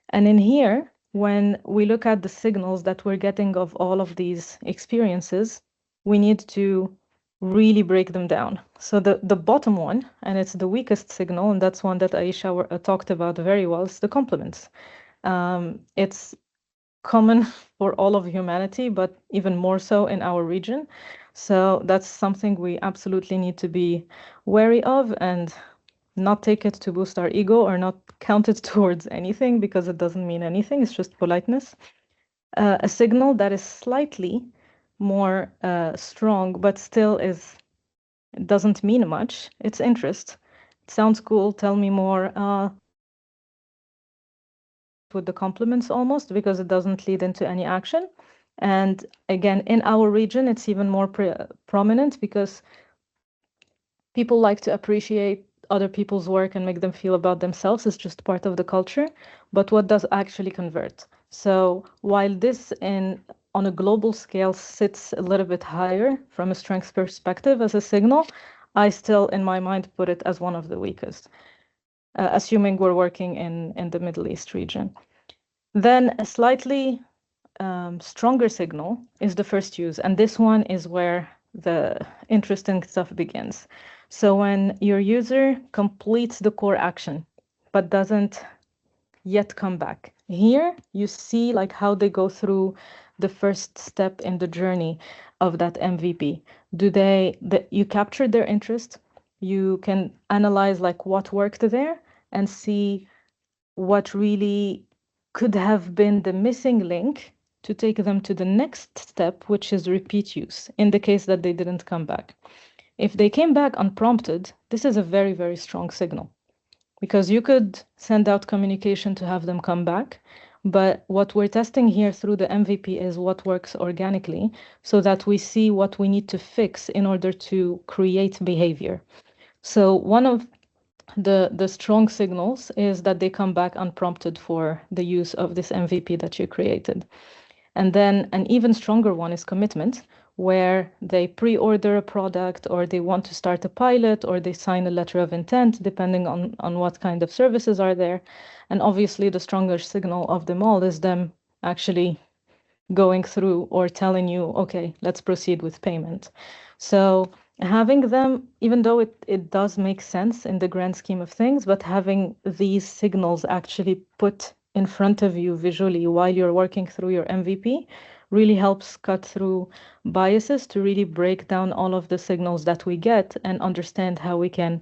And in here, when we look at the signals that we're getting of all of these experiences, we need to really break them down. So the bottom one, and it's the weakest signal, and that's one that Aisha talked about very well, is the compliments. It's common for all of humanity, but even more so in our region. So that's something we absolutely need to be wary of and not take it to boost our ego or not count it towards anything, because it doesn't mean anything. It's just politeness. A signal that is slightly more strong, but still doesn't mean much. It's interest. It sounds cool. Tell me more. With the compliments almost, because it doesn't lead into any action. And again, in our region, it's even more prominent because people like to appreciate other people's work and make them feel about themselves. It's just part of the culture. But what does actually convert? So while this on a global scale sits a little bit higher from a strength perspective as a signal, I still, in my mind, put it as one of the weakest, assuming we're working in the Middle East region. Then a slightly stronger signal is the first use. And this one is where the interesting stuff begins. So when your user completes the core action, but doesn't yet come back, here you see like how they go through the first step in the journey of that MVP. You captured their interest, you can analyze like what worked there and see what really could have been the missing link to take them to the next step, which is repeat use, in the case that they didn't come back. If they came back unprompted, this is a very, very strong signal, because you could send out communication to have them come back, but what we're testing here through the MVP is what works organically, so that we see what we need to fix in order to create behavior. So one of the strong signals is that they come back unprompted for the use of this MVP that you created. And then an even stronger one is commitment, where they pre-order a product, or they want to start a pilot, or they sign a letter of intent, depending on what kind of services are there. And obviously the stronger signal of them all is them actually going through or telling you, okay, let's proceed with payment. So having them, even though it does make sense in the grand scheme of things, but having these signals actually put in front of you visually while you're working through your MVP really helps cut through biases to really break down all of the signals that we get and understand how we can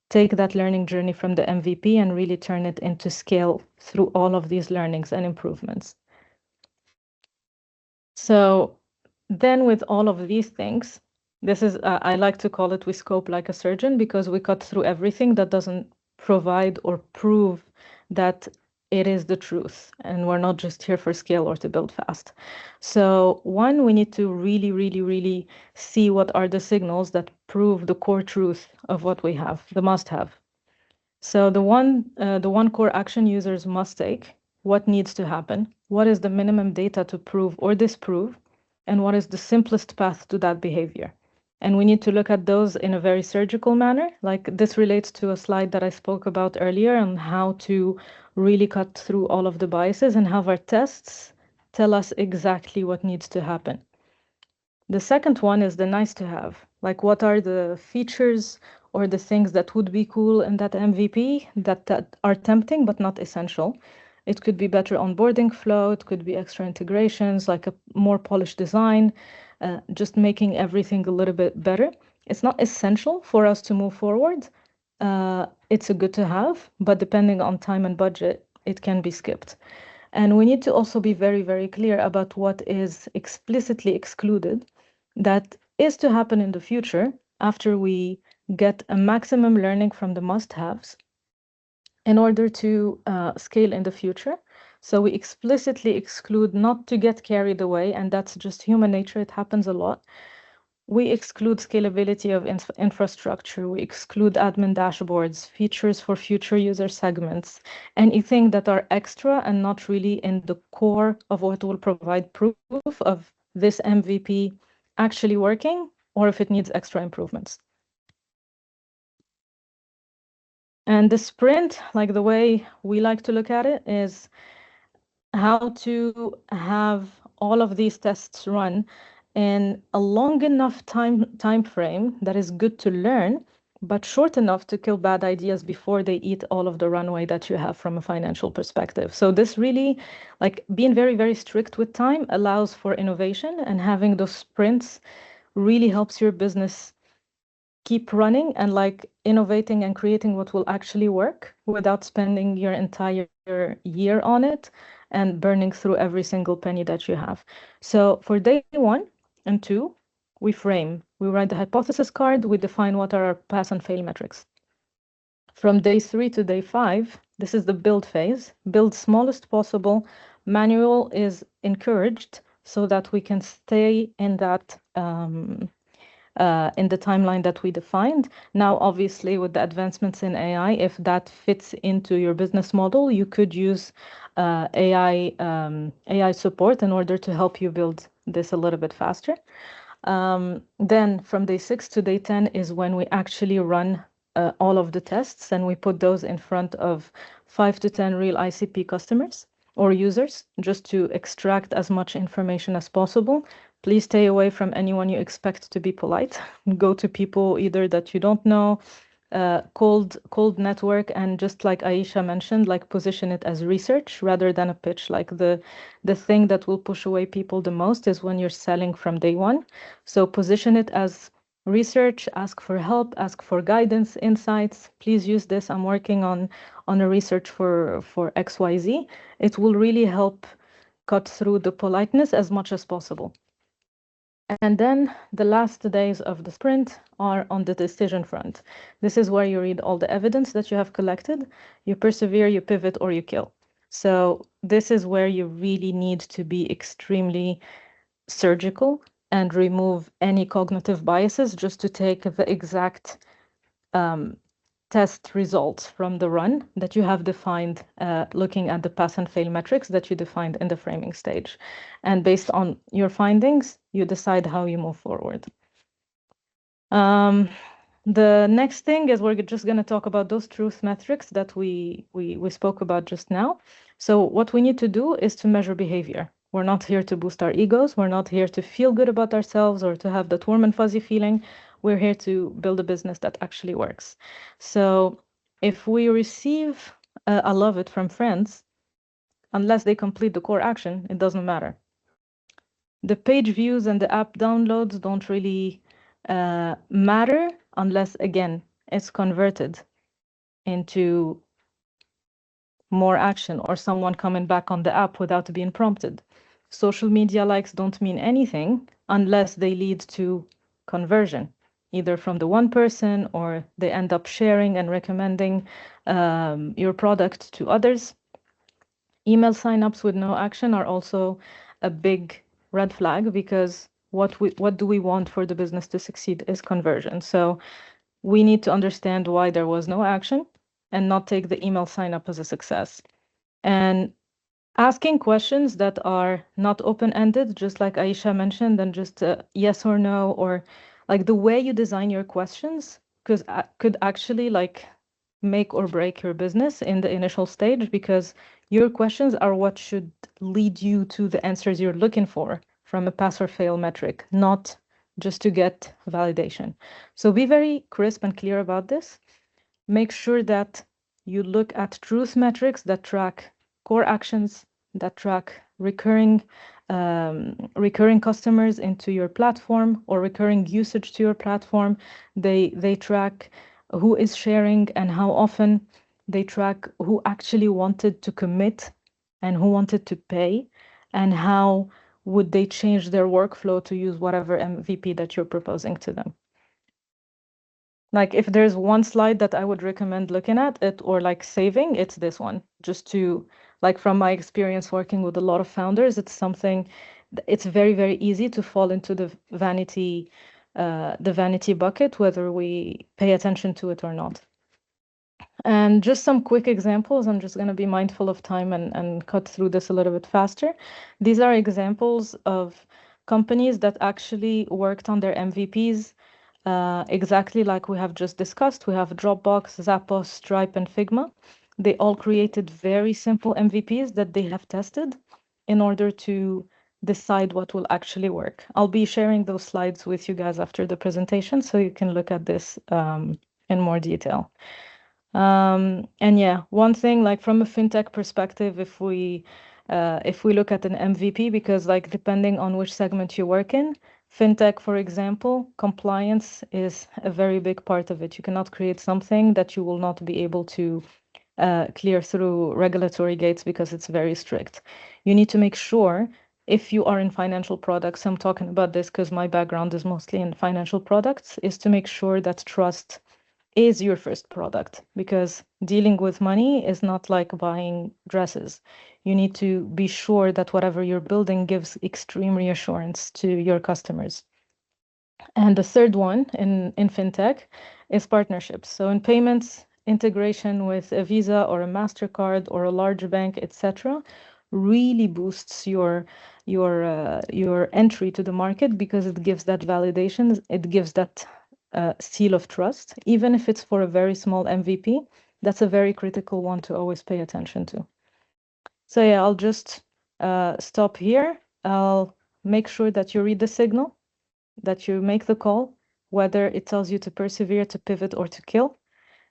take that learning journey from the MVP and really turn it into scale through all of these learnings and improvements. So then with all of these things, this is, I like to call it, we scope like a surgeon, because we cut through everything that doesn't provide or prove that it is the truth. And we're not just here for scale or to build fast. So one, we need to really, really, really see what are the signals that prove the core truth of what we have, the must have. So the one core action users must take, what needs to happen, what is the minimum data to prove or disprove, and what is the simplest path to that behavior. And we need to look at those in a very surgical manner. Like this relates to a slide that I spoke about earlier on how to really cut through all of the biases and have our tests tell us exactly what needs to happen. The second one is the nice to have, like what are the features or the things that would be cool in that MVP that are tempting but not essential. It could be better onboarding flow, it could be extra integrations, like a more polished design, just making everything a little bit better. It's not essential for us to move forward. It's a good to have, but depending on time and budget, it can be skipped. And we need to also be very, very clear about what is explicitly excluded that is to happen in the future after we get a maximum learning from the must-haves in order to scale in the future. So we explicitly exclude not to get carried away, and that's just human nature. It happens a lot. We exclude scalability of infrastructure. We exclude admin dashboards, features for future user segments, anything that are extra and not really in the core of what will provide proof of this MVP actually working, or if it needs extra improvements. And the sprint, like the way we like to look at it, is how to have all of these tests run in a long enough time frame that is good to learn, but short enough to kill bad ideas before they eat all of the runway that you have from a financial perspective. So this really, like being very, very strict with time allows for innovation, and having those sprints really helps your business keep running and like innovating and creating what will actually work without spending your entire year on it and burning through every single penny that you have. So for day 1 and 2, we frame, we write the hypothesis card, we define what are our pass and fail metrics. From day 3 to day 5, this is the build phase. Build smallest possible. Manual is encouraged so that we can stay in that in the timeline that we defined. Now, obviously, with the advancements in AI, if that fits into your business model, you could use AI support in order to help you build this a little bit faster. Then from day 6 to day 10 is when we actually run all of the tests, and we put those in front of 5 to 10 real ICP customers or users, just to extract as much information as possible. Please stay away from anyone you expect to be polite. Go to people either that you don't know, cold network, and just like Aisha mentioned, like position it as research rather than a pitch. Like the thing that will push away people the most is when you're selling from day 1. So position it as research, ask for help, ask for guidance, insights. Please use this. I'm working on a research for XYZ. It will really help cut through the politeness as much as possible. And then the last days of the sprint are on the decision front. This is where you read all the evidence that you have collected, you persevere, you pivot, or you kill. So this is where you really need to be extremely surgical and remove any cognitive biases just to take the exact test results from the run that you have defined, looking at the pass and fail metrics that you defined in the framing stage. And based on your findings, you decide how you move forward. The next thing is we're just going to talk about those truth metrics that we spoke about just now. So what we need to do is to measure behavior. We're not here to boost our egos. We're not here to feel good about ourselves or to have that warm and fuzzy feeling. We're here to build a business that actually works. So if we receive a love it from friends, unless they complete the core action, it doesn't matter. The page views and the app downloads don't really matter unless, again, it's converted into more action or someone coming back on the app without being prompted. Social media likes don't mean anything unless they lead to conversion, either from the one person or they end up sharing and recommending your product to others. Email signups with no action are also a big red flag, because what do we want for the business to succeed is conversion. So we need to understand why there was no action and not take the email sign up as a success. And asking questions that are not open-ended, just like Aisha mentioned, and just yes or no, or like the way you design your questions could actually like make or break your business in the initial stage, because your questions are what should lead you to the answers you're looking for from a pass or fail metric, not just to get validation. So be very crisp and clear about this. Make sure that you look at truth metrics that track core actions, that track recurring customers into your platform or recurring usage to your platform. They track who is sharing and how often. They track who actually wanted to commit and who wanted to pay, and how would they change their workflow to use whatever MVP that you're proposing to them. Like if there's one slide that I would recommend looking at it or like saving, it's this one, just to like, from my experience working with a lot of founders, it's something, it's very, very easy to fall into the vanity the vanity bucket, whether we pay attention to it or not. And just some quick examples. I'm just going to be mindful of time and cut through this a little bit faster. These are examples of companies that actually worked on their MVPs exactly like we have just discussed. We have Dropbox, Zappos, Stripe, and Figma. They all created very simple MVPs that they have tested in order to decide what will actually work. I'll be sharing those slides with you guys after the presentation, so you can look at this in more detail. And yeah, one thing, like from a fintech perspective, if we look at an MVP, because like depending on which segment you work in, fintech, for example, compliance is a very big part of it. You cannot create something that you will not be able to clear through regulatory gates because it's very strict. You need to make sure, if you are in financial products, I'm talking about this because my background is mostly in financial products, is to make sure that trust is your first product, because dealing with money is not like buying dresses. You need to be sure that whatever you're building gives extreme reassurance to your customers. And the third one in fintech is partnerships. So in payments, integration with a Visa or a MasterCard or a large bank, etc., really boosts your entry to the market, because it gives that validation, it gives that seal of trust, even if it's for a very small MVP. That's a very critical one to always pay attention to. So yeah, I'll just stop here. I'll make sure that you read the signal, that you make the call, whether it tells you to persevere, to pivot, or to kill.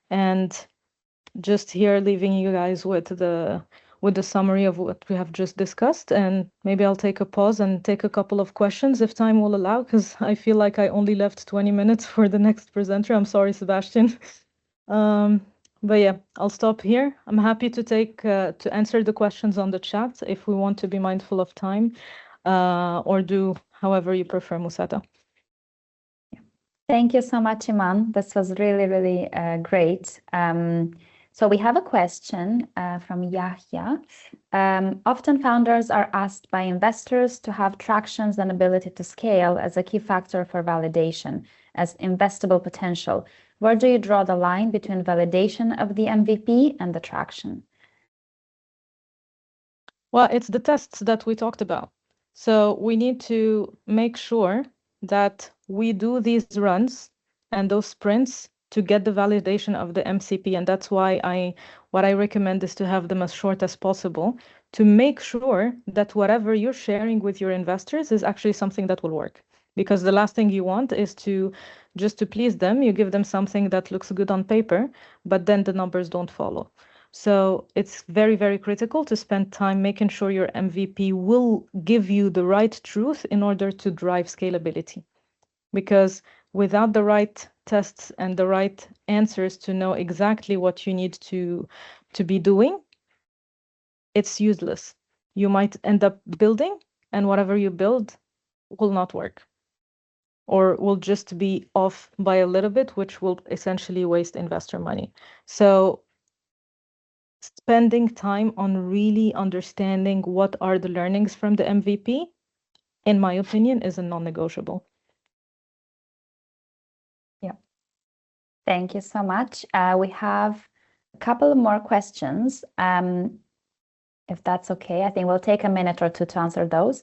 And just here, leaving you guys with the summary of what we have just discussed. And maybe I'll take a pause and take a couple of questions if time will allow, because I feel like I only left 20 minutes for the next presenter. I'm sorry, Sebastian. But yeah, I'll stop here. I'm happy to to answer the questions on the chat if we want to be mindful of time, or do however you prefer, Musata. Thank you so much, Iman. This was really, really great. So we have a question from Yahya. Often founders are asked by investors to have tractions and ability to scale as a key factor for validation, as investable potential. Where do you draw the line between validation of the MVP and the traction? Well, it's the tests that we talked about. So we need to make sure that we do these runs and those sprints to get the validation of the MCP. And that's why what I recommend is to have them as short as possible, to make sure that whatever you're sharing with your investors is actually something that will work. Because the last thing you want is just to please them, you give them something that looks good on paper, but then the numbers don't follow. So it's very, very critical to spend time making sure your MVP will give you the right truth in order to drive scalability. Because without the right tests and the right answers to know exactly what you need to be doing, it's useless. You might end up building, and whatever you build will not work, or will just be off by a little bit, which will essentially waste investor money. So spending time on really understanding what are the learnings from the MVP, in my opinion, is a non-negotiable. Yeah. Thank you so much. We have a couple more questions. If that's okay, I think we'll take a minute or two to answer those.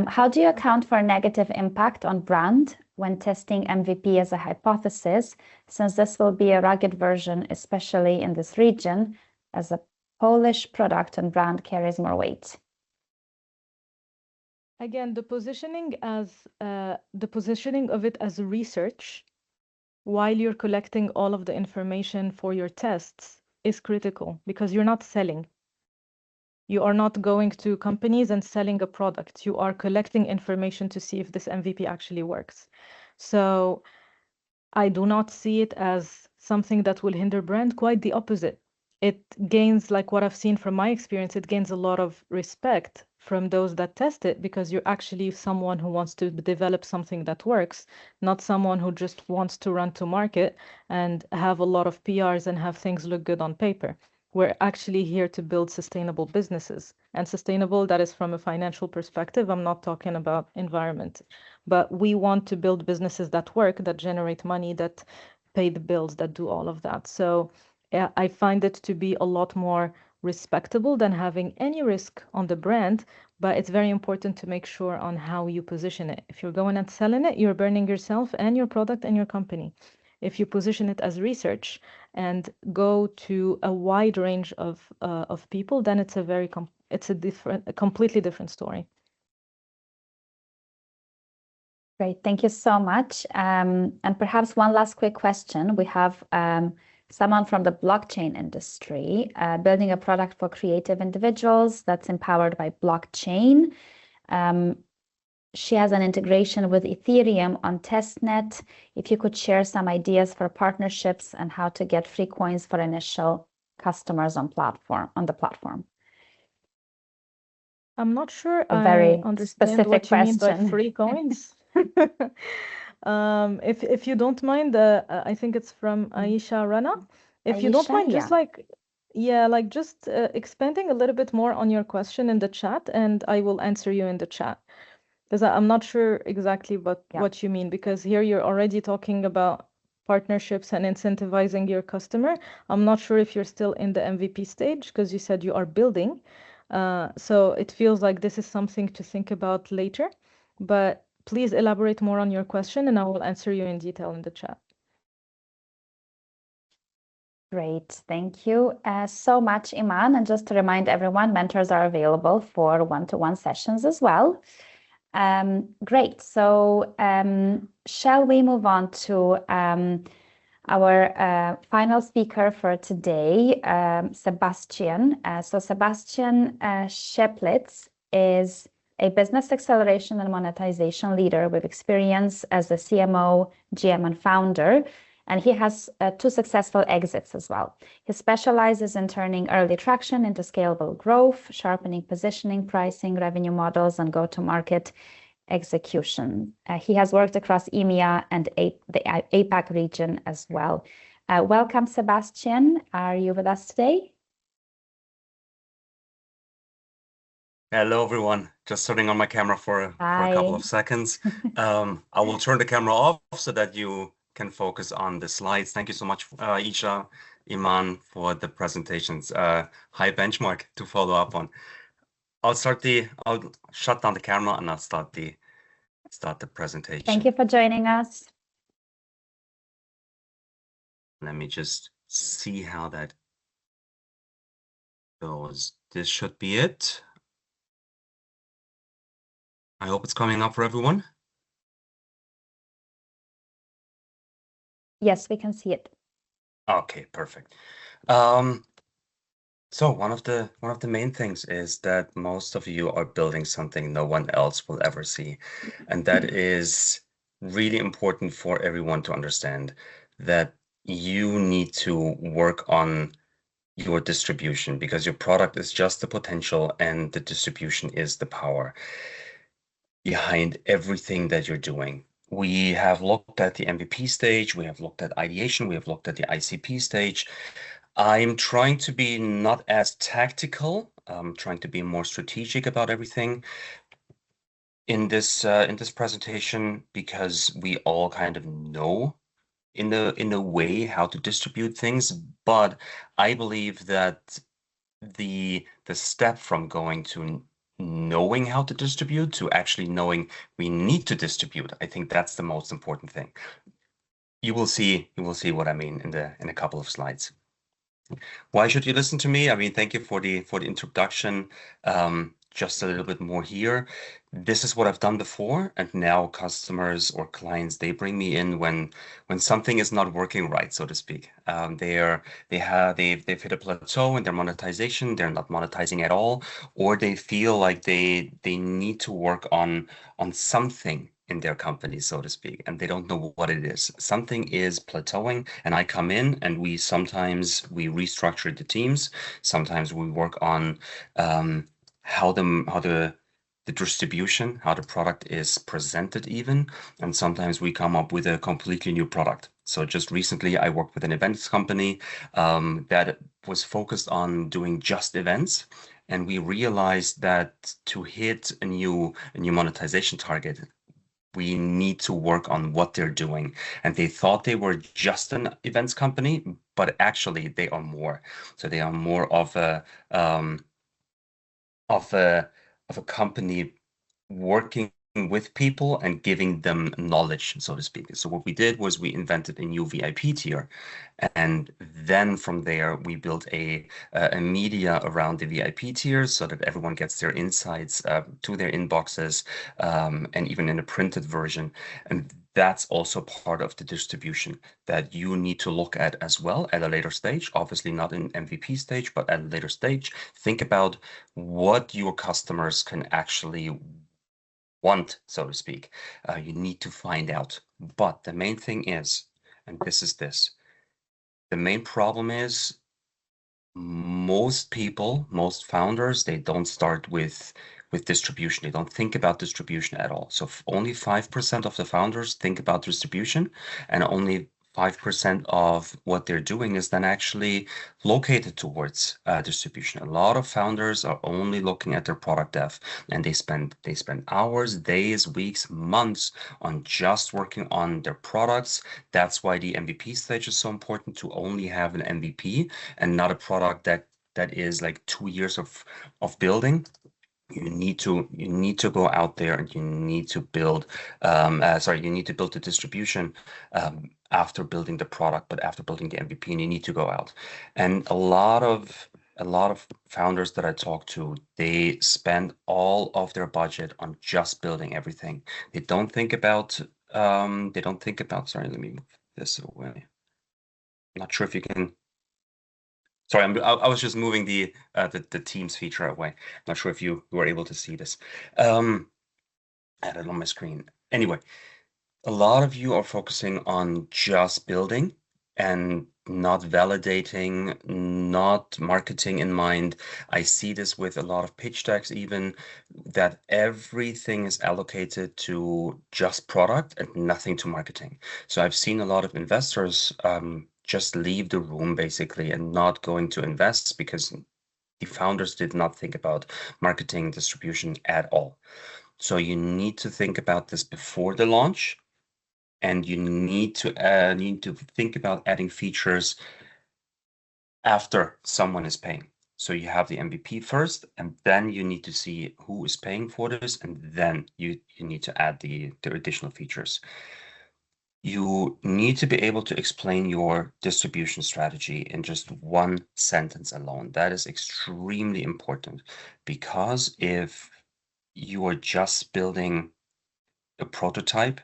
How do you account for negative impact on brand when testing MVP as a hypothesis, since this will be a rugged version, especially in this region, as a Polish product and brand carries more weight? Again, the positioning of it as research while you're collecting all of the information for your tests is critical, because you're not selling. You are not going to companies and selling a product. You are collecting information to see if this MVP actually works. So I do not see it as something that will hinder brand, quite the opposite. It gains, like what I've seen from my experience, it gains a lot of respect from those that test it, because you're actually someone who wants to develop something that works, not someone who just wants to run to market and have a lot of PRs and have things look good on paper. We're actually here to build sustainable businesses, and sustainable, that is from a financial perspective. I'm not talking about environment, but we want to build businesses that work, that generate money, that pay the bills, that do all of that. So yeah, I find it to be a lot more respectable than having any risk on the brand, but it's very important to make sure on how you position it. If you're going and selling it, you're burning yourself and your product and your company. If you position it as research and go to a wide range of people, then it's a completely different story. Great, thank you so much. And perhaps one last quick question. We have someone from the blockchain industry building a product for creative individuals that's empowered by blockchain. She has an integration with Ethereum on testnet. If you could share some ideas for partnerships and how to get free coins for initial customers on the platform. I'm not sure A very I understand specific what you mean by question. free coins. If you don't mind, I think it's from Aisha Rana. If you don't Aisha, mind, just yeah. just expanding a little bit more on your question in the chat, and I will answer you in the chat. Because I'm not sure exactly what you mean, because here you're already talking about partnerships and incentivizing your customer. I'm not sure if you're still in the MVP stage, because you said you are building. So it feels like this is something to think about later. But please elaborate more on your question, and I will answer you in detail in the chat. Great, thank you so much, Iman. And just to remind everyone, mentors are available for one-to-one sessions as well. Great. So shall we move on to our final speaker for today, Sebastian. So Sebastian Scheplitz is a business acceleration and monetization leader with experience as a CMO, GM, and founder. And he has 2 successful exits as well. He specializes in turning early traction into scalable growth, sharpening positioning, pricing, revenue models, and go-to-market execution. He has worked across EMEA and the APAC region as well. Welcome, Sebastian. Are you with us today? Hello, everyone. Just turning on my camera for a couple of seconds. I will turn the camera off so that you can focus on the slides. Thank you so much, Aisha, Iman, for the presentations. High benchmark to follow up on. I'll shut down the camera and I'll start the presentation. Thank you for joining us. Let me just see how that goes. This should be it. I hope it's coming up for everyone. Yes, we can see it. Okay, perfect. So one of the main things is that most of you are building something no one else will ever see. And that is really important for everyone to understand, that you need to work on your distribution, because your product is just the potential and the distribution is the power behind everything that you're doing. We have looked at the MVP stage, we have looked at ideation, we have looked at the ICP stage. I'm trying to be not as tactical, I'm trying to be more strategic about everything in this presentation, because we all kind of know in a way how to distribute things, but I believe that the step from going to knowing how to distribute to actually knowing we need to distribute, I think that's the most important thing. You will see what I mean in a couple of slides. Why should you listen to me? I mean, thank you for the introduction. Just a little bit more here. This is what I've done before, and now customers or clients, they bring me in when something is not working right, so to speak. They've hit a plateau in their monetization. They're not monetizing at all, or they feel like they need to work on something in their company, so to speak, and they don't know what it is. Something is plateauing, and I come in and we restructure the teams. Sometimes we work on how the distribution, how the product is presented even, and sometimes we come up with a completely new product. So just recently I worked with an events company that was focused on doing just events, and we realized that to hit a new monetization target, we need to work on what they're doing. And they thought they were just an events company, but actually they are more. So they are more of a company working with people and giving them knowledge, so to speak. So what we did was we invented a new VIP tier, and then from there we built a media around the VIP tiers so that everyone gets their insights to their inboxes, and even in a printed version. And that's also part of the distribution that you need to look at as well at a later stage. Obviously not in MVP stage, but at a later stage. Think about what your customers can actually want, so to speak. You need to find out. But the main thing is, and this is this, the main problem is most people, most founders, they don't start with distribution. They don't think about distribution at all. So only 5% of the founders think about distribution, and only 5% of what they're doing is then actually located towards distribution. A lot of founders are only looking at their product dev, and they spend hours, days, weeks, months on just working on their products. That's why the MVP stage is so important, to only have an MVP and not a product that is like 2 years of building. You need to go out there and you need to build you need to build the distribution after building the product, but after building the MVP, and you need to go out. And a lot of founders that I talk to, they spend all of their budget on just building everything. They don't think about sorry, let me move this away. I'm not sure if you can. Sorry, I was just moving the Teams feature away. Not sure if you were able to see this. I had it on my screen. Anyway, a lot of you are focusing on just building and not validating, not marketing in mind. I see this with a lot of pitch decks even, that everything is allocated to just product and nothing to marketing. So I've seen a lot of investors just leave the room basically and not going to invest because the founders did not think about marketing distribution at all. So you need to think about this before the launch, and you need to think about adding features after someone is paying. So you have the MVP first, and then you need to see who is paying for this, and then you need to add the additional features. You need to be able to explain your distribution strategy in just one sentence alone. That is extremely important, because if you are just building a prototype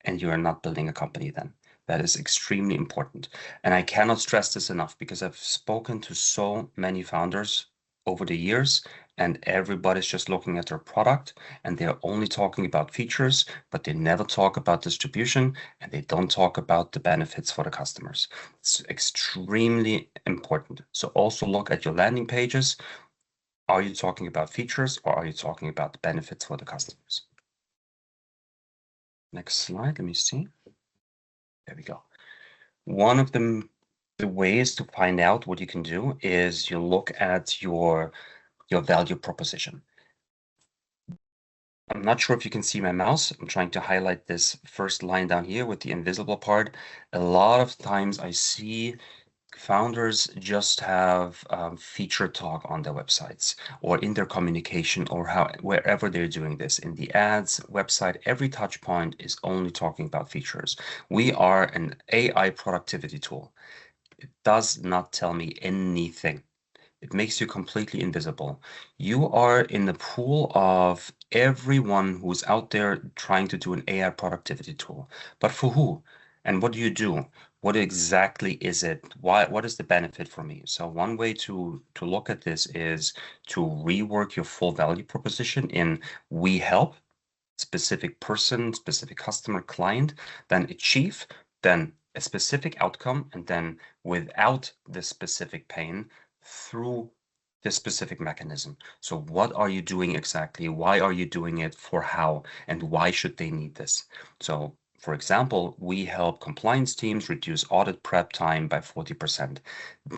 and you are not building a company, then that is extremely important. And I cannot stress this enough, because I've spoken to so many founders over the years, and everybody's just looking at their product and they're only talking about features, but they never talk about distribution, and they don't talk about the benefits for the customers. It's extremely important. So also look at your landing pages. Are you talking about features, or are you talking about the benefits for the customers? Next slide, let me see. There we go. One of the ways to find out what you can do is you look at your value proposition. I'm not sure if you can see my mouse. I'm trying to highlight this first line down here with the invisible part. A lot of times I see founders just have feature talk on their websites or in their communication, or wherever they're doing this, in the ads, website, every touch point is only talking about features. We are an AI productivity tool. It does not tell me anything. It makes you completely invisible. You are in the pool of everyone who's out there trying to do an AI productivity tool. But for who? And what do you do? What exactly is it? What is the benefit for me? So one way to look at this is to rework your full value proposition in we help specific person, specific customer, client, then achieve, then a specific outcome, and then without the specific pain, through this specific mechanism. So what are you doing exactly? Why are you doing it? For how? And why should they need this? So For example, we help compliance teams reduce audit prep time by 40%.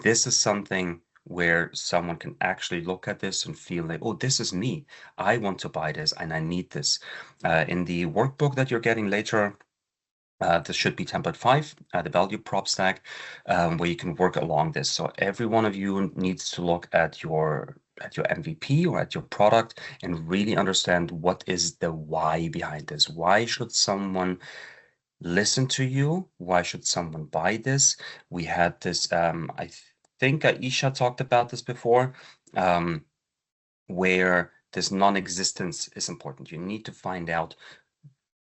This is something where someone can actually look at this and feel like, oh, this is me. I want to buy this and I need this. In the workbook that you're getting later, this should be template 5, the value prop stack, where you can work along this. So every one of you needs to look at your MVP or at your product and really understand what is the why behind this. Why should someone listen to you? Why should someone buy this? We had this, I think Aisha talked about this before, where this non-existence is important. You need to find out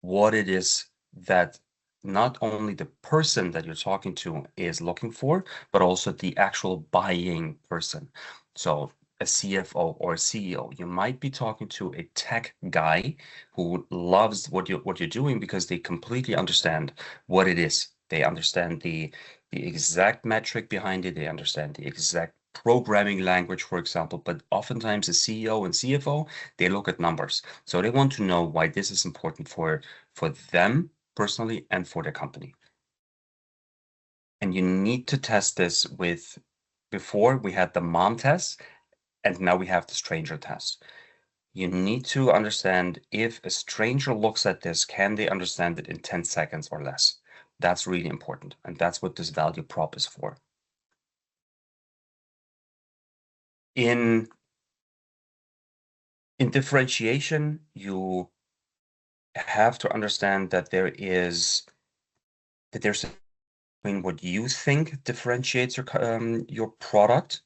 what it is that not only the person that you're talking to is looking for, but also the actual buying person. So a CFO or a CEO, you might be talking to a tech guy who loves what you're doing because they completely understand what it is. They understand the exact metric behind it. They understand the exact programming language, for example, but oftentimes a CEO and CFO, they look at numbers. So they want to know why this is important for them personally and for their company. And you need to test this with, before we had the mom test, and now we have the stranger test. You need to understand if a stranger looks at this, can they understand it in 10 seconds or less? That's really important. And that's what this value prop is for. In differentiation, you have to understand that there's between what you think differentiates your product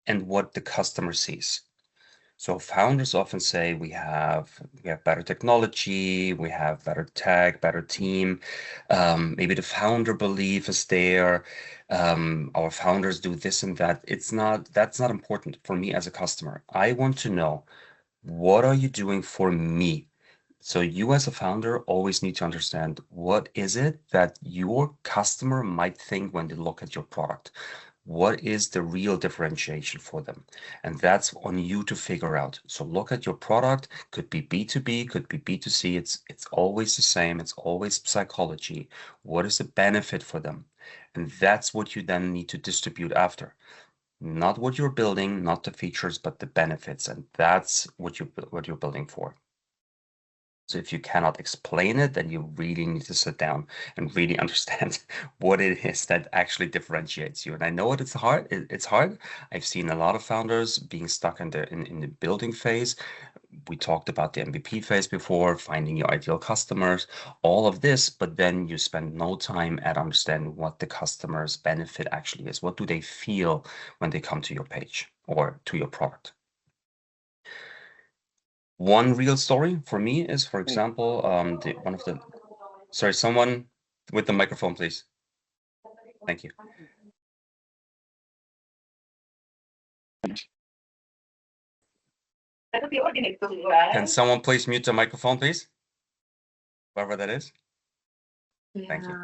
and what the customer sees. So founders often say we have better technology, we have better tech, better team. Maybe the founder belief is there. Our founders do this and that. That's not important for me as a customer. I want to know, what are you doing for me? So you as a founder always need to understand, what is it that your customer might think when they look at your product? What is the real differentiation for them? And that's on you to figure out. So look at your product, could be B2B, could be B2C. It's always the same. It's always psychology. What is the benefit for them? And that's what you then need to distribute after. Not what you're building, not the features, but the benefits. And that's what you're building for. So if you cannot explain it, then you really need to sit down and really understand what it is that actually differentiates you. And I know it's hard. It's hard. I've seen a lot of founders being stuck in the building phase. We talked about the MVP phase before, finding your ideal customers, all of this, but then you spend no time at understanding what the customer's benefit actually is. What do they feel when they come to your page or to your product? One real story for me is, for example, sorry, someone with the microphone, please. Thank you. Can someone please mute the microphone, please? Whoever that is. Thank you.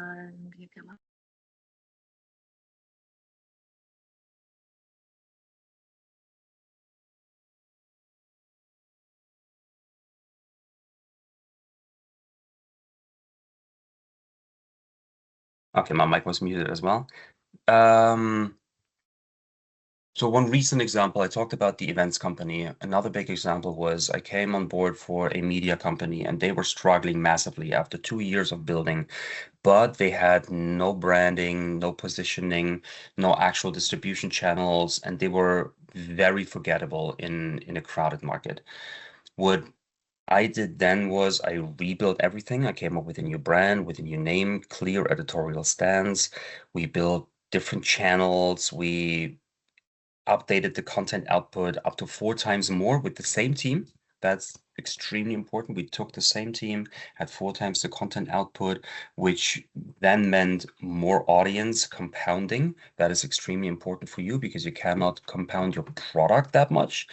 Okay, my mic was muted as well. So one recent example, I talked about the events company. Another big example was I came on board for a media company and they were struggling massively after 2 years of building, but they had no branding, no positioning, no actual distribution channels, and they were very forgettable in a crowded market. What I did then was I rebuilt everything. I came up with a new brand, with a new name, clear editorial stance. We built different channels. We updated the content output up to 4 times more with the same team. That's extremely important. We took the same team, had 4 times the content output, which then meant more audience compounding. That is extremely important for you because you cannot compound your product that much,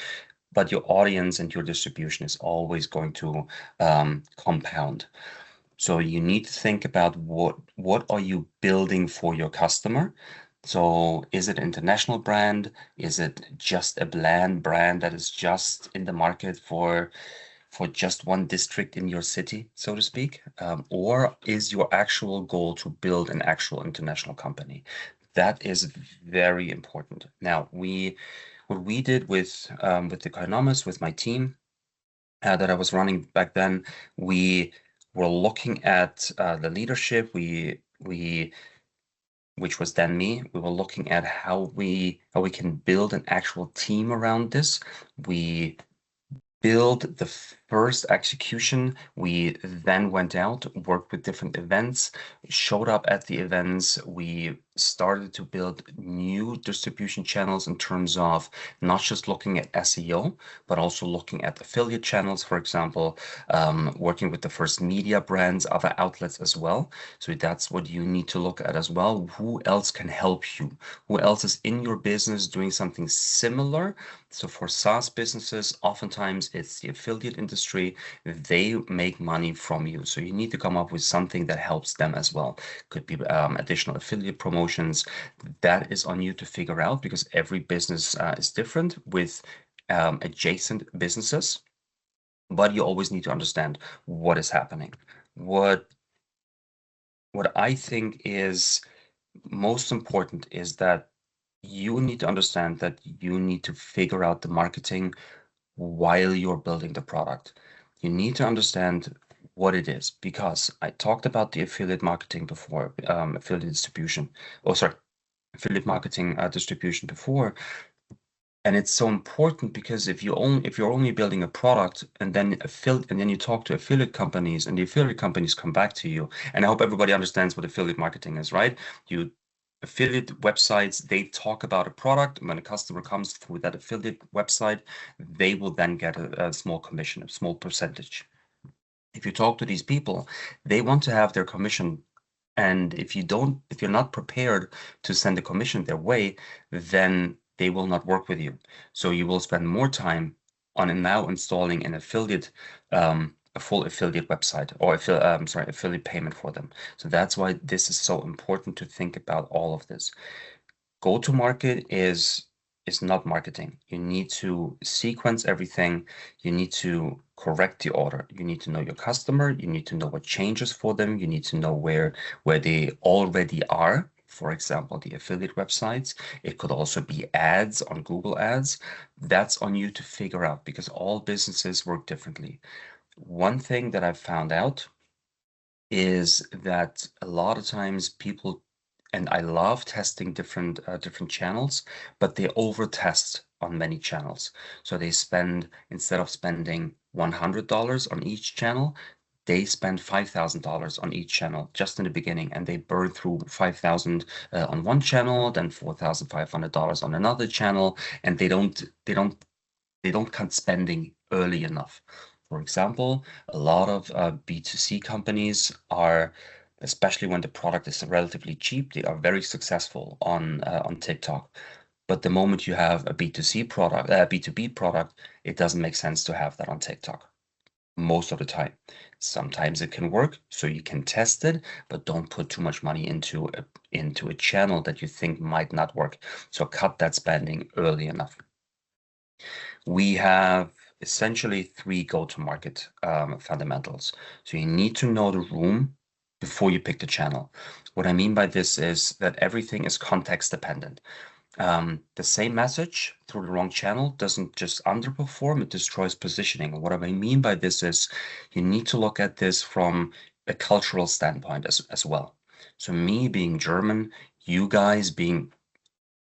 but your audience and your distribution is always going to compound. So you need to think about what are you building for your customer. So is it an international brand? Is it just a bland brand that is just in the market for for just one district in your city, so to speak? Or is your actual goal to build an actual international company? That is very important. Now, what we did with the Economist, with my team that I was running back then, we were looking at the leadership. Which was then me. We were looking at how we can build an actual team around this. We build the first execution. We then went out, worked with different events, showed up at the events. We started to build new distribution channels in terms of not just looking at SEO, but also looking at affiliate channels, for example, working with the first media brands, other outlets as well. So that's what you need to look at as well. Who else can help you? Who else is in your business doing something similar? So for SaaS businesses, oftentimes it's the affiliate industry. They make money from you. So you need to come up with something that helps them as well. Could be additional affiliate promotions. That is on you to figure out, because every business is different with adjacent businesses. But you always need to understand what is happening. What I think is most important is that you need to understand that you need to figure out the marketing while you're building the product. You need to understand what it is, because I talked about the affiliate marketing before, affiliate distribution. Oh, sorry, affiliate marketing distribution before. And it's so important, because if you're only building a product and then you talk to affiliate companies, and the affiliate companies come back to you, and I hope everybody understands what affiliate marketing is, right? Affiliate websites, they talk about a product, and when a customer comes through that affiliate website, they will then get a small commission, a small percentage. If you talk to these people, they want to have their commission. And if you're not prepared to send a commission their way, then they will not work with you. So you will spend more time on now installing an affiliate, a full affiliate website, or affiliate payment for them. So that's why this is so important to think about all of this. Go to market is not marketing. You need to sequence everything. You need to correct the order. You need to know your customer. You need to know what changes for them. You need to know where they already are. For example, the affiliate websites. It could also be ads on Google Ads. That's on you to figure out, because all businesses work differently. One thing that I've found out is that a lot of times people, and I love testing different channels, but they over test on many channels. So they spend, instead of spending $100 on each channel, they spend $5,000 on each channel just in the beginning, and they burn through $5,000 on one channel, then $4,500 on another channel, and they don't cut spending early enough. For example, a lot of B2C companies are, especially when the product is relatively cheap, they are very successful on TikTok. But the moment you have a B2C product, B2B product, it doesn't make sense to have that on TikTok most of the time. Sometimes it can work, so you can test it, but don't put too much money into a channel that you think might not work. So cut that spending early enough. We have essentially 3 go-to-market fundamentals. So you need to know the room before you pick the channel. What I mean by this is that everything is context dependent. The same message through the wrong channel doesn't just underperform, it destroys positioning. What I mean by this is you need to look at this from a cultural standpoint as well. So me being German, you guys being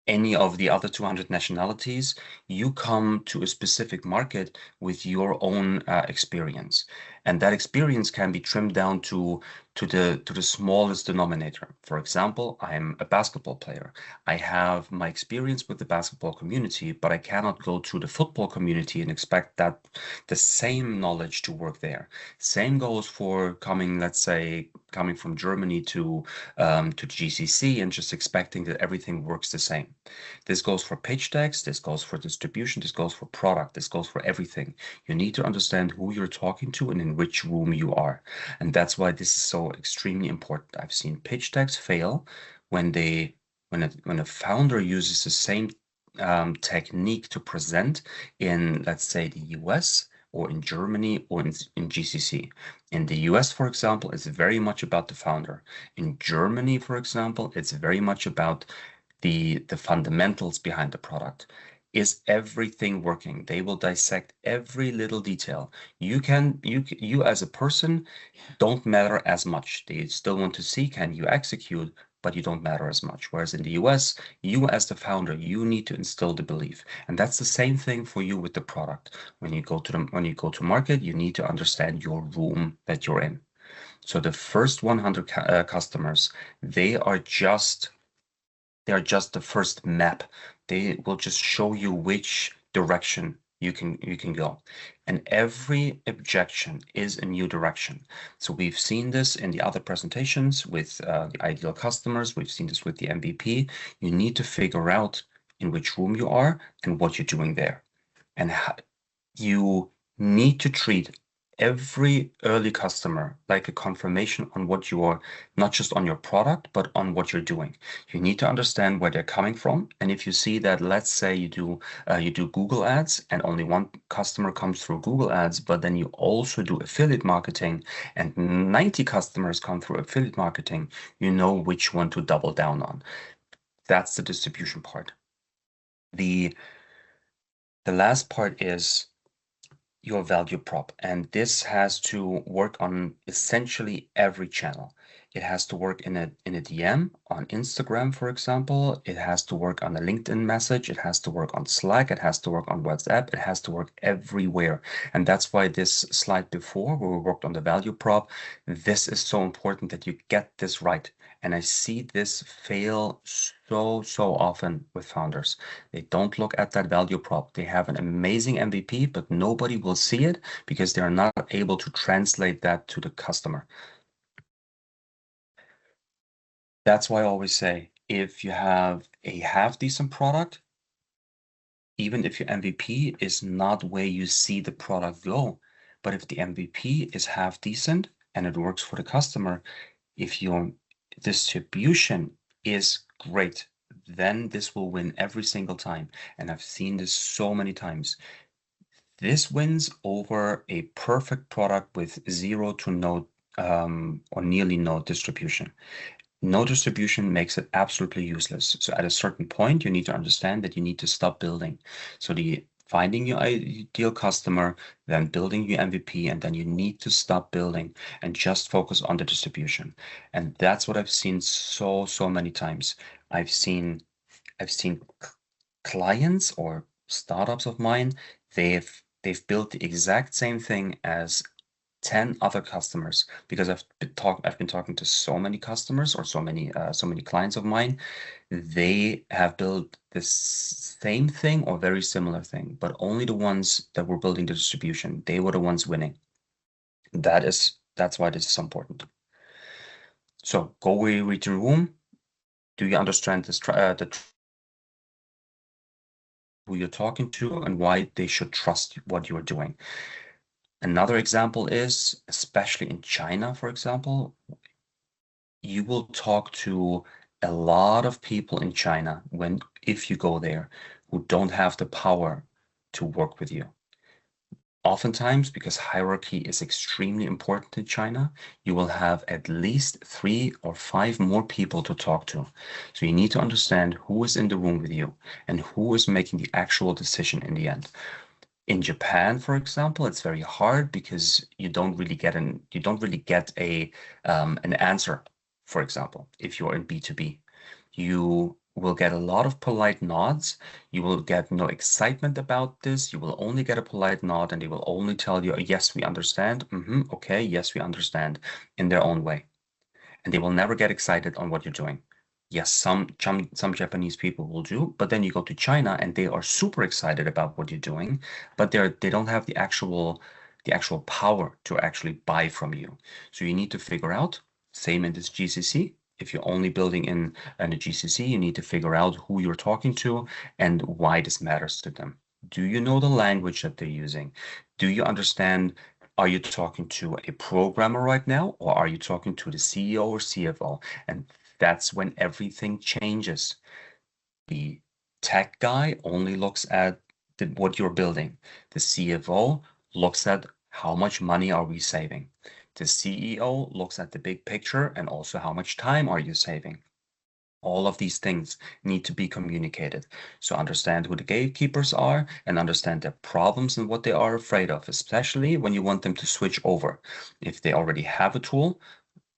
any of the other 200 nationalities, you come to a specific market with your own experience. And that experience can be trimmed down to the smallest denominator. For example, I'm a basketball player. I have my experience with the basketball community, but I cannot go to the football community and expect that the same knowledge to work there. Same goes for let's say, coming from Germany to GCC and just expecting that everything works the same. This goes for pitch decks, this goes for distribution, this goes for product, this goes for everything. You need to understand who you're talking to and in which room you are. And that's why this is so extremely important. I've seen pitch decks fail when a founder uses the same technique to present in, let's say, the US, or in Germany or in GCC. In the US, for example, it's very much about the founder. In Germany, for example, it's very much about the fundamentals behind the product. Is everything working? They will dissect every little detail. You as a person don't matter as much. They still want to see, can you execute, but you don't matter as much. Whereas in the US, you as the founder, you need to instill the belief. And that's the same thing for you with the product. When you go to market, you need to understand your room that you're in. So the first 100 customers, they are just the first map. They will just show you which direction you can go. And every objection is a new direction. So we've seen this in the other presentations with the ideal customers. We've seen this with the MVP. You need to figure out in which room you are and what you're doing there. And you need to treat every early customer like a confirmation on what you are, not just on your product, but on what you're doing. You need to understand where they're coming from. And if you see that, let's say you do Google ads and only one customer comes through Google ads, but then you also do affiliate marketing and 90 customers come through affiliate marketing, you know which one to double down on. That's the distribution part. The last part is your value prop, and this has to work on essentially every channel. It has to work in a DM on Instagram, for example. It has to work on a LinkedIn message. It has to work on Slack. It has to work on WhatsApp. It has to work everywhere. And that's why this slide before, where we worked on the value prop, this is so important that you get this right. And I see this fail so often with founders. They don't look at that value prop. They have an amazing MVP, but nobody will see it because they are not able to translate that to the customer. That's why I always say, if you have a half-decent product, even if your MVP is not where you see the product go, but if the MVP is half-decent and it works for the customer, if your distribution is great, then this will win every single time. And I've seen this so many times. This wins over a perfect product with zero to no or nearly no distribution. No distribution makes it absolutely useless. So at a certain point, you need to understand that you need to stop building. So finding your ideal customer, then building your MVP, and then you need to stop building and just focus on the distribution. And that's what I've seen so many times. I've seen clients or startups of mine, they've built the exact same thing as 10 other customers, because I've been talking to so many customers or so many clients of mine. They have built the same thing or very similar thing, but only the ones that were building the distribution, they were the ones winning. That's why this is so important. So go where you read the room. Do you understand this who you're talking to and why they should trust what you're doing? Another example is, especially in China, for example, you will talk to a lot of people in China if you go there who don't have the power to work with you. Oftentimes, because hierarchy is extremely important in China, you will have at least 3 or 5 more people to talk to. So you need to understand who is in the room with you and who is making the actual decision in the end. In Japan, for example, it's very hard because you don't really get an answer. For example, if you're in B2B, you will get a lot of polite nods. You will get no excitement about this. You will only get a polite nod, and they will only tell you, yes, we understand. Okay, yes, we understand, in their own way. And they will never get excited on what you're doing. Yes, some Japanese people will do, but then you go to China and they are super excited about what you're doing, but they don't have the actual power to actually buy from you. So you need to figure out, same in this GCC. If you're only building in a GCC, you need to figure out who you're talking to and why this matters to them. Do you know the language that they're using? Do you understand? Are you talking to a programmer right now, or are you talking to the CEO or CFO? And that's when everything changes. The tech guy only looks at what you're building. The CFO looks at how much money are we saving. The CEO looks at the big picture and also how much time are you saving. All of these things need to be communicated. So understand who the gatekeepers are and understand their problems and what they are afraid of, especially when you want them to switch over. If they already have a tool,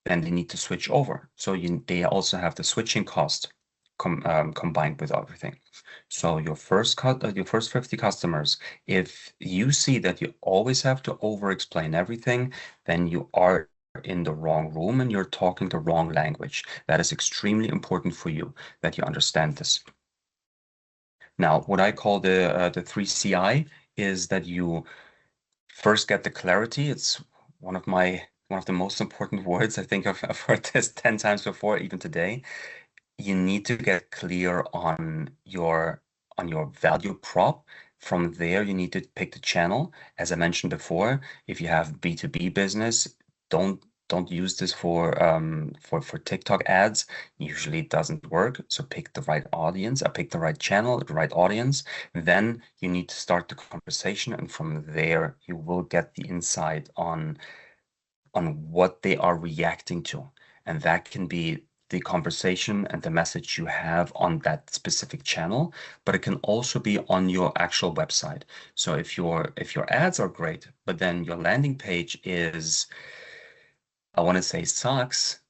then they need to switch over. So they also have the switching cost combined with everything. So your first 50 customers, if you see that you always have to over-explain everything, then you are in the wrong room and you're talking the wrong language. That is extremely important for you, that you understand this. Now, what I call the 3CI is that you first get the clarity. It's one of the most important words. I think I've heard this 10 times before, even today. You need to get clear on your value prop. From there, you need to pick the channel. As I mentioned before, if you have B2B business, don't use this for TikTok ads. Usually it doesn't work. So pick the right audience, pick the right channel, the right audience. Then you need to start the conversation, and from there you will get the insight on what they are reacting to. And that can be the conversation and the message you have on that specific channel, but it can also be on your actual website. So if your ads are great, but then your landing page is, I want to say, sucks,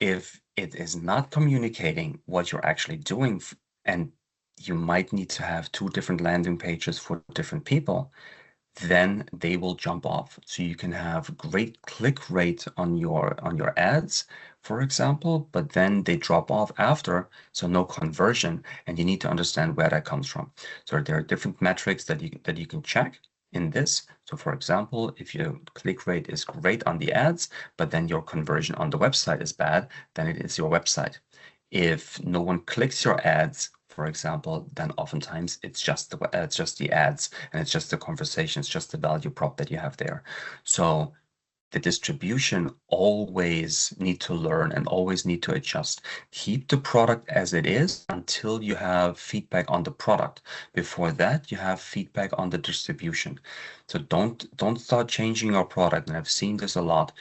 if it is not communicating what you're actually doing, and you might need to have 2 different landing pages for different people, then they will jump off. So you can have great click rate on your ads, for example, but then they drop off after, so no conversion, and you need to understand where that comes from. So there are different metrics that you can check in this. So for example, if your click rate is great on the ads, but then your conversion on the website is bad, then it is your website. If no one clicks your ads, for example, then oftentimes it's just the ads, and it's just the conversation, it's just the value prop that you have there. So the distribution always need to learn and always need to adjust. Keep the product as it is until you have feedback on the product. Before that, you have feedback on the distribution. So don't start changing your product. And I've seen this a lot.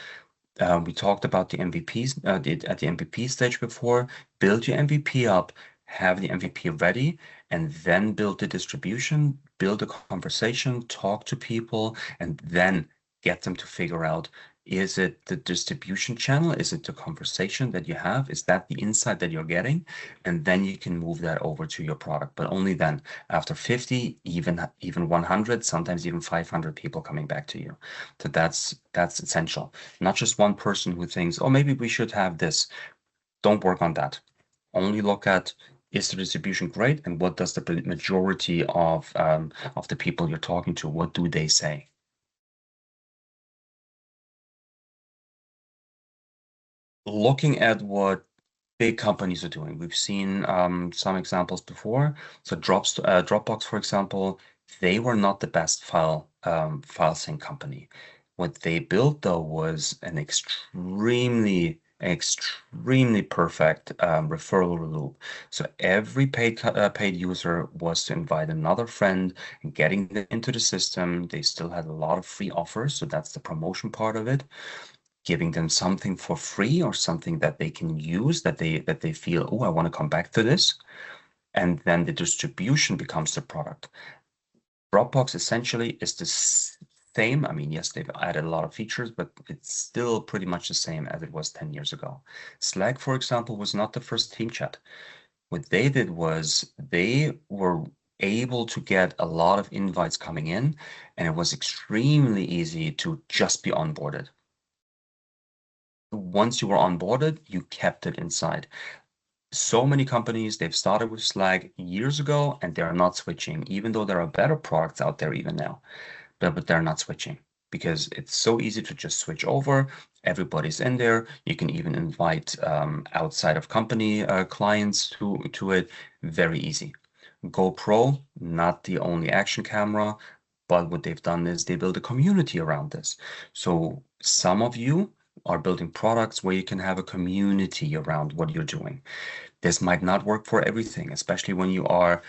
We talked about the MVPs at the MVP stage before. Build your MVP up, have the MVP ready, and then build the distribution, build a conversation, talk to people, and then get them to figure out, is it the distribution channel? Is it the conversation that you have? Is that the insight that you're getting? And then you can move that over to your product. But only then, after 50, even 100, sometimes even 500 people coming back to you. So that's essential. Not just one person who thinks, oh, maybe we should have this. Don't work on that. Only look at, is the distribution great, and what does the majority of the people you're talking to, what do they say? Looking at what big companies are doing, we've seen some examples before. So Dropbox, for example, they were not the best file sync company. What they built, though, was an extremely perfect referral loop. So every paid user was to invite another friend and getting them into the system. They still had a lot of free offers, so that's the promotion part of it. Giving them something for free or something that they can use, that they feel, oh, I want to come back to this. And then the distribution becomes the product. Dropbox essentially is the same. I mean, yes, they've added a lot of features, but it's still pretty much the same as it was 10 years ago. Slack, for example, was not the first team chat. What they did was they were able to get a lot of invites coming in, and it was extremely easy to just be onboarded. Once you were onboarded, you kept it inside. So many companies, they've started with Slack years ago, and they're not switching, even though there are better products out there even now. But they're not switching because it's so easy to just switch over. Everybody's in there. You can even invite outside of company clients to it. Very easy. GoPro, not the only action camera, but what they've done is they build a community around this. So some of you are building products where you can have a community around what you're doing. This might not work for everything, especially when you are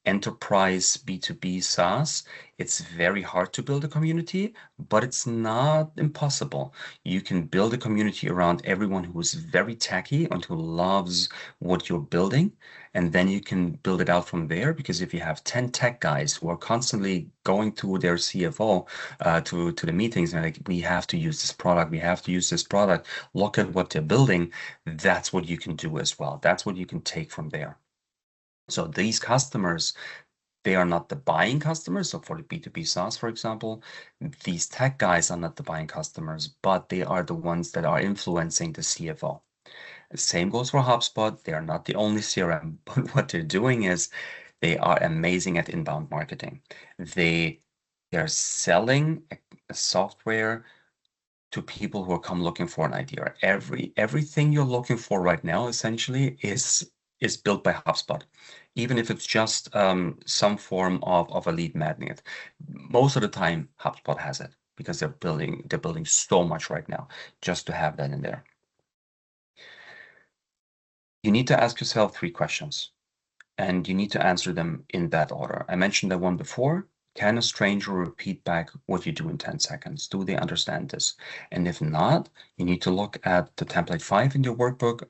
enterprise B2B SaaS. It's very hard to build a community, but it's not impossible. You can build a community around everyone who is very techy and who loves what you're building. And then you can build it out from there, because if you have 10 tech guys who are constantly going to their CFO to the meetings and like, we have to use this product, we have to use this product, look at what they're building, that's what you can do as well. That's what you can take from there. So these customers, they are not the buying customers. So for the B2B SaaS, for example, these tech guys are not the buying customers, but they are the ones that are influencing the CFO. The same goes for HubSpot. They are not the only CRM, but what they're doing is they are amazing at inbound marketing. They're selling a software to people who come looking for an idea. Everything you're looking for right now essentially is built by HubSpot, even if it's just some form of a lead magnet. Most of the time, HubSpot has it because they're building so much right now just to have that in there. You need to ask yourself 3 questions, and you need to answer them in that order. I mentioned that one before. Can a stranger repeat back what you do in 10 seconds? Do they understand this? And if not, you need to look at the template 5 in your workbook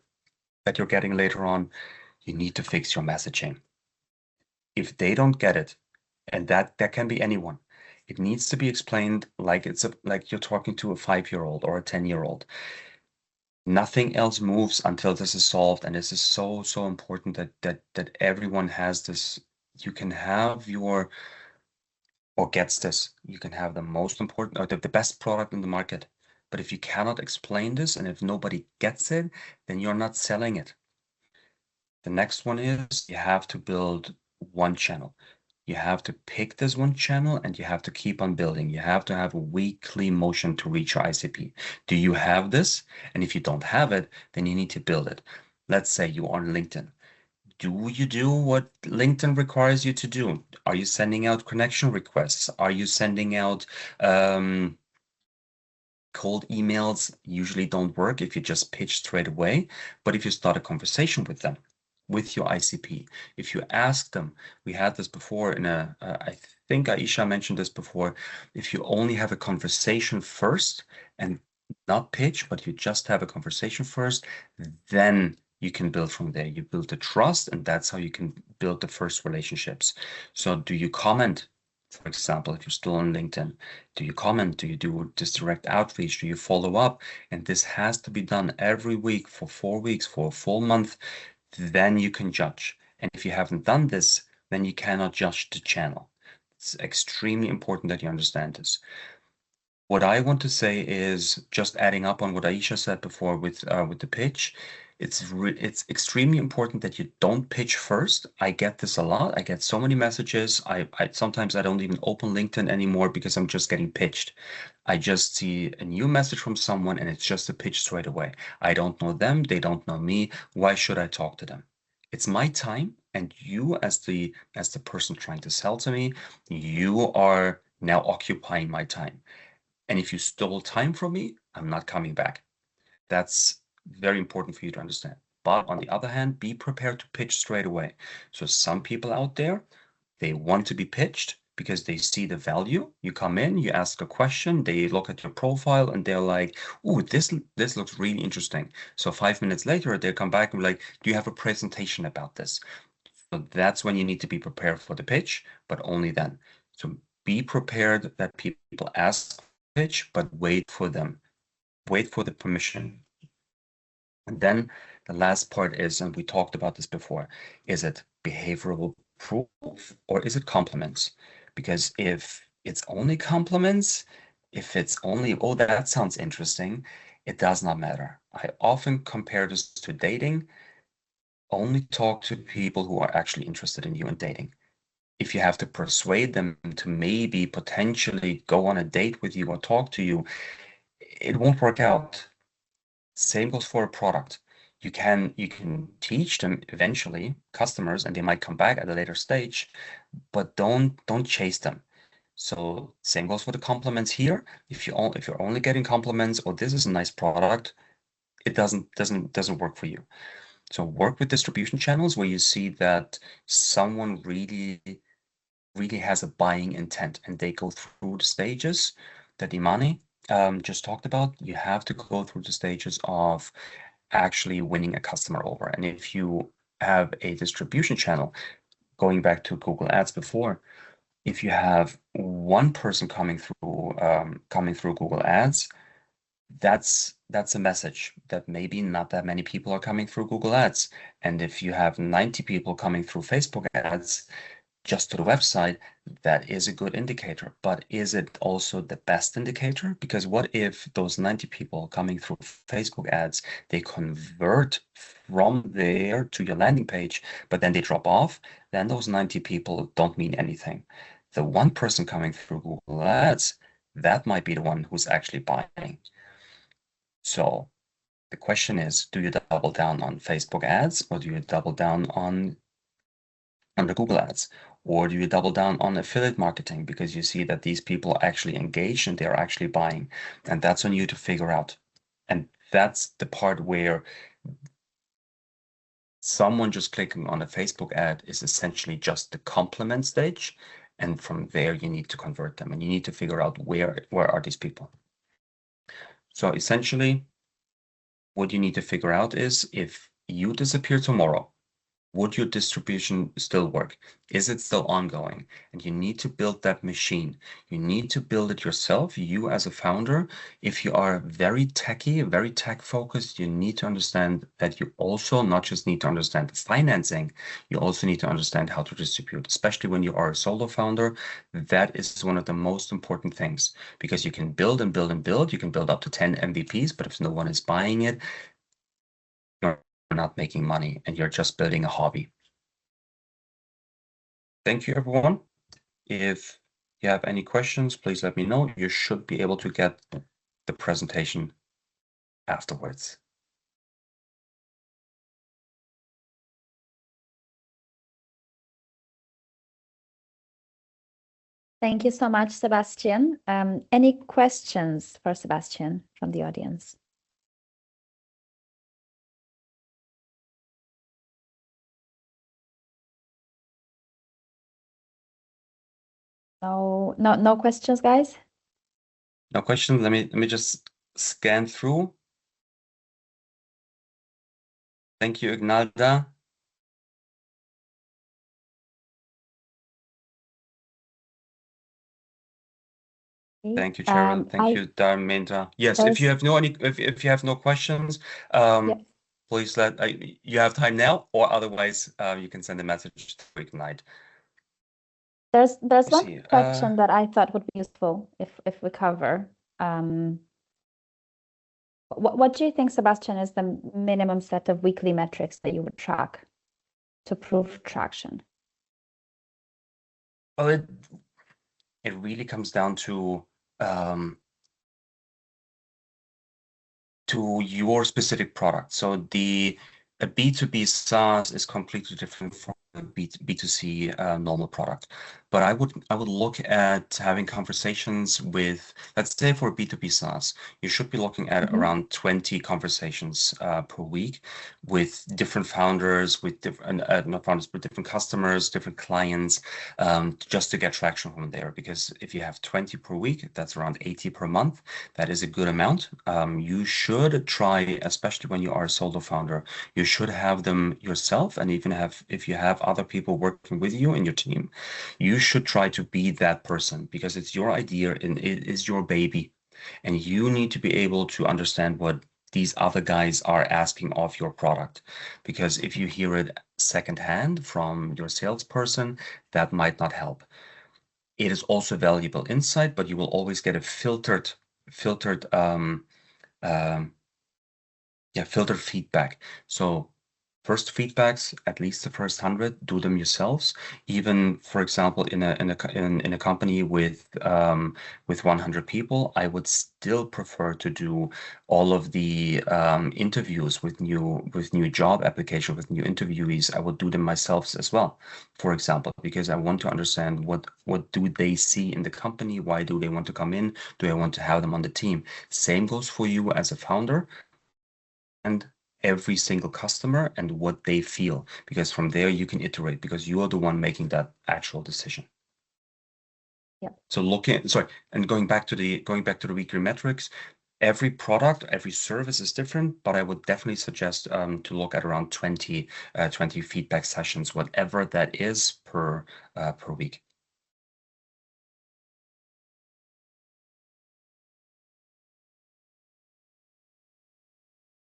that you're getting later on. You need to fix your messaging. If they don't get it, and that can be anyone, it needs to be explained like like you're talking to a 5-year-old or a 10-year-old. Nothing else moves until this is solved, and this is so important that everyone has this. You can have your or gets this. You can have the most important or the best product in the market, but if you cannot explain this and if nobody gets it, then you're not selling it. The next one is you have to build one channel. You have to pick this one channel and you have to keep on building. You have to have a weekly motion to reach your ICP. Do you have this? And if you don't have it, then you need to build it. Let's say you are on LinkedIn. Do you do what LinkedIn requires you to do? Are you sending out connection requests? Are you sending out cold emails? Usually don't work if you just pitch straight away. But if you start a conversation with them, with your ICP, if you ask them, we had this before in I think Aisha mentioned this before, if you only have a conversation first and not pitch, but you just have a conversation first, then you can build from there. You build the trust, and that's how you can build the first relationships. So do you comment? For example, if you're still on LinkedIn, do you comment? Do you do this direct outreach? Do you follow up? And this has to be done every week for 4 weeks, for a full month. Then you can judge. And if you haven't done this, then you cannot judge the channel. It's extremely important that you understand this. What I want to say is, just adding up on what Aisha said before with the pitch, it's extremely important that you don't pitch first. I get this a lot. I get so many messages. I sometimes I don't even open LinkedIn anymore because I'm just getting pitched. I just see a new message from someone and it's just a pitch straight away. I don't know them. They don't know me. Why should I talk to them? It's my time, and you as the person trying to sell to me, you are now occupying my time. And if you stole time from me, I'm not coming back. That's very important for you to understand. But on the other hand, be prepared to pitch straight away. So some people out there, they want to be pitched because they see the value. You come in, you ask a question, they look at your profile and they're like, "Ooh, this looks really interesting." So 5 minutes later, they come back and be like, "Do you have a presentation about this?" So that's when you need to be prepared for the pitch, but only then. So be prepared that people ask pitch, but wait for them. Wait for the permission. And then the last part is, and we talked about this before, is it behavioral proof or is it compliments? Because if it's only compliments, if it's only, oh, that sounds interesting, it does not matter. I often compare this to dating. Only talk to people who are actually interested in you and dating. If you have to persuade them to maybe potentially go on a date with you or talk to you, it won't work out. Same goes for a product. You can teach them eventually, customers, and they might come back at a later stage, but don't chase them. So same goes for the compliments here. If you're only getting compliments, or this is a nice product, it doesn't work for you. So work with distribution channels where you see that someone really has a buying intent, and they go through the stages that Imani just talked about. You have to go through the stages of actually winning a customer over. And if you have a distribution channel, going back to Google Ads before, if you have one person coming through Google Ads, that's a message that maybe not that many people are coming through Google Ads. And if you have 90 people coming through Facebook ads just to the website, that is a good indicator. But is it also the best indicator? Because what if those 90 people coming through Facebook ads, they convert from there to your landing page, but then they drop off? Then those 90 people don't mean anything. The one person coming through Google Ads, that might be the one who's actually buying. So the question is, do you double down on Facebook ads, or do you double down on the Google ads? Or do you double down on affiliate marketing because you see that these people are actually engaged and they're actually buying? And that's on you to figure out. And that's the part where someone just clicking on a Facebook ad is essentially just the compliment stage. And from there, you need to convert them, and you need to figure out where are these people. So essentially, what you need to figure out is, if you disappear tomorrow, would your distribution still work? Is it still ongoing? And you need to build that machine. You need to build it yourself, you as a founder. If you are very techy, very tech focused, you need to understand that you also not just need to understand financing, you also need to understand how to distribute, especially when you are a solo founder. That is one of the most important things, because you can build and build and build. You can build up to 10 MVPs, but if no one is buying it, you're not making money, and you're just building a hobby. Thank you, everyone. If you have any questions, please let me know. You should be able to get the presentation afterwards. Thank you so much, Sebastian. Any questions for Sebastian from the audience? No questions, guys? No questions. Let me just scan through. Thank you, Ignalda. Thank you, Cheryl. Thank you, Dharmendra. Yes, if you have no questions, please you have time now, or otherwise you can send a message to Ignite. There's one question that I thought would be useful if we cover. What do you think, Sebastian, is the minimum set of weekly metrics that you would track to prove traction? Well, it really comes down to your specific product. So a B2B SaaS is completely different from a B2C normal product. But I would look at having conversations with, let's say for a B2B SaaS, you should be looking at around 20 conversations per week with different founders, with different not founders, but different customers, different clients, just to get traction from there. Because if you have 20 per week, that's around 80 per month. That is a good amount. You should try, especially when you are a solo founder, you should have them yourself, and even if you have other people working with you in your team, you should try to be that person, because it's your idea and it is your baby, and you need to be able to understand what these other guys are asking of your product. Because if you hear it secondhand from your salesperson, that might not help. It is also valuable insight, but you will always get a filtered feedback. So First feedbacks, at least the first 100, do them yourselves. Even, for example, in a company with 100 people, I would still prefer to do all of the interviews with new job application, with new interviewees. I will do them myself as well, for example, because I want to understand what do they see in the company, why do they want to come in, do I want to have them on the team. Same goes for you as a founder, and every single customer and what they feel, because from there you can iterate, because you are the one making that actual decision. Yeah. So going back to the weekly metrics, every product, every service is different, but I would definitely suggest to look at around 20 feedback sessions, whatever that is per week.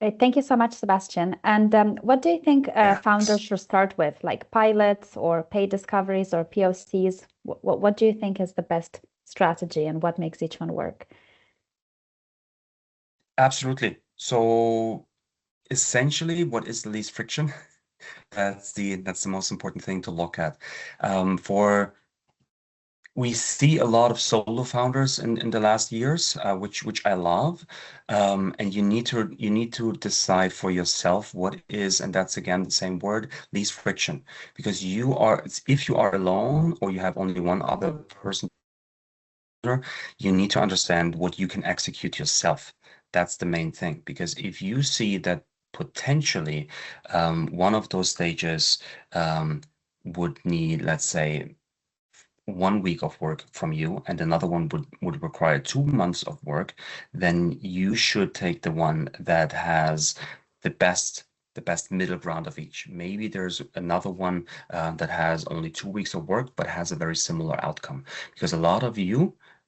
Great. Thank you so much, Sebastian. And what do you think founders should start with, like pilots or paid discoveries or POCs? What do you think is the best strategy and what makes each one work? Absolutely. So essentially, what is the least friction? That's the most important thing to look at. We see a lot of solo founders in the last years, which I love, and you need to decide for yourself what is, and that's again the same word, least friction, because if you are alone or you have only one other person, you need to understand what you can execute yourself. That's the main thing, because if you see that potentially one of those stages would need, let's say, 1 week of work from you and another one would require 2 months of work, then you should take the one that has the best middle ground of each. Maybe there's another one that has only 2 weeks of work but has a very similar outcome, because a lot of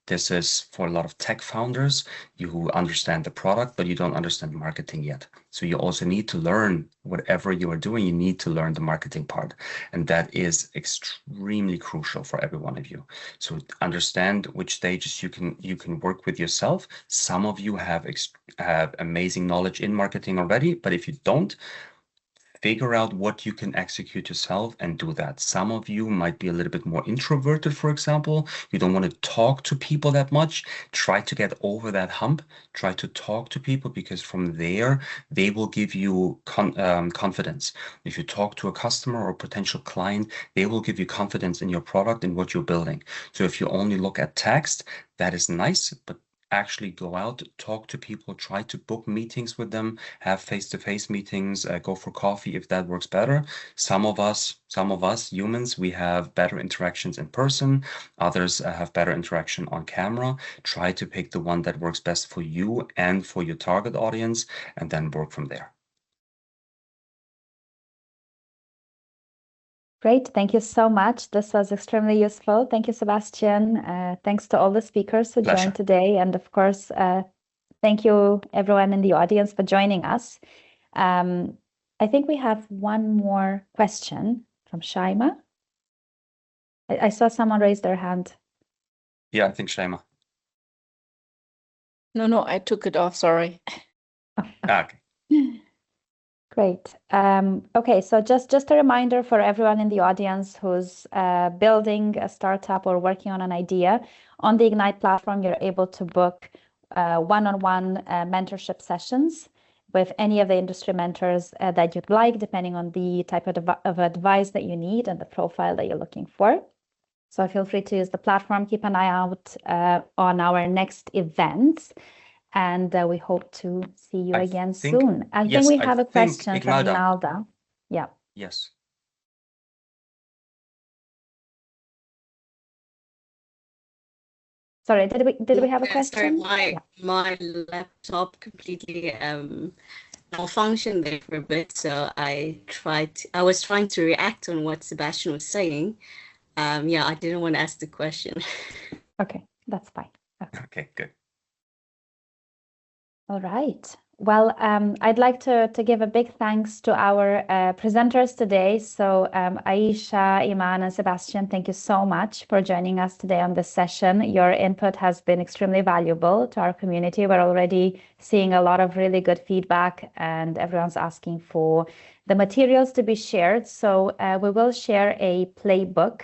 this is for a lot of tech founders, you understand the product, but you don't understand marketing yet. So you also need to learn, whatever you are doing, you need to learn the marketing part. And that is extremely crucial for every one of you. So understand which stages you can work with yourself. Some of you have amazing knowledge in marketing already, but if you don't, figure out what you can execute yourself and do that. Some of you might be a little bit more introverted, for example. You don't want to talk to people that much. Try to get over that hump. Try to talk to people, because from there, they will give you confidence. If you talk to a customer or potential client, they will give you confidence in your product and what you're building. So if you only look at text, that is nice, but actually go out, talk to people, try to book meetings with them, have face-to-face meetings, go for coffee if that works better. Some of us humans, we have better interactions in person. Others have better interaction on camera. Try to pick the one that works best for you and for your target audience, and then work from there. Great. Thank you so much. This was extremely useful. Thank you, Sebastian. Thanks to all the speakers who joined today. And of course, thank you everyone in the audience for joining us. I think we have one more question from Shaima. I saw someone raise their hand. Yeah, I think Shaima. No, I took it off, sorry. Okay. Great. Okay, so just a reminder for everyone in the audience who's building a startup or working on an idea, on the Ignite platform, you're able to book one-on-one mentorship sessions with any of the industry mentors that you'd like, depending on the type of advice that you need and the profile that you're looking for. So feel free to use the platform. Keep an eye out on our next events. And we hope to see you again soon. I think we have a question from Ignalda. Yeah. Yes. Sorry, did we have a question? Sorry, my laptop completely malfunctioned there for a bit, so I was trying to react on what Sebastian was saying. Yeah, I didn't want to ask the question. Okay, that's fine. Okay, good. All right. Well, I'd like to give a big thanks to our presenters today. So Aisha, Iman, and Sebastian, thank you so much for joining us today on this session. Your input has been extremely valuable to our community. We're already seeing a lot of really good feedback, and everyone's asking for the materials to be shared. So we will share a playbook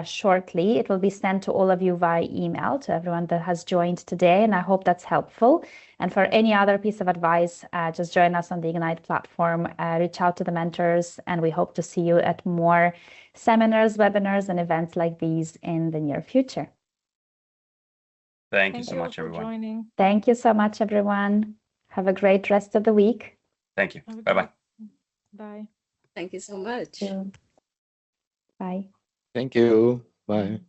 shortly. It will be sent to all of you via email, to everyone that has joined today, and I hope that's helpful. And for any other piece of advice, just join us on the Ignite platform, reach out to the mentors, and we hope to see you at more seminars, webinars, and events like these in the near future. Thank you so much, for everyone. joining. Thank you so much, everyone. Have a great rest of the week. Thank you. Have a Bye-bye. Bye. Thank you so much. Bye. Thank you. Bye.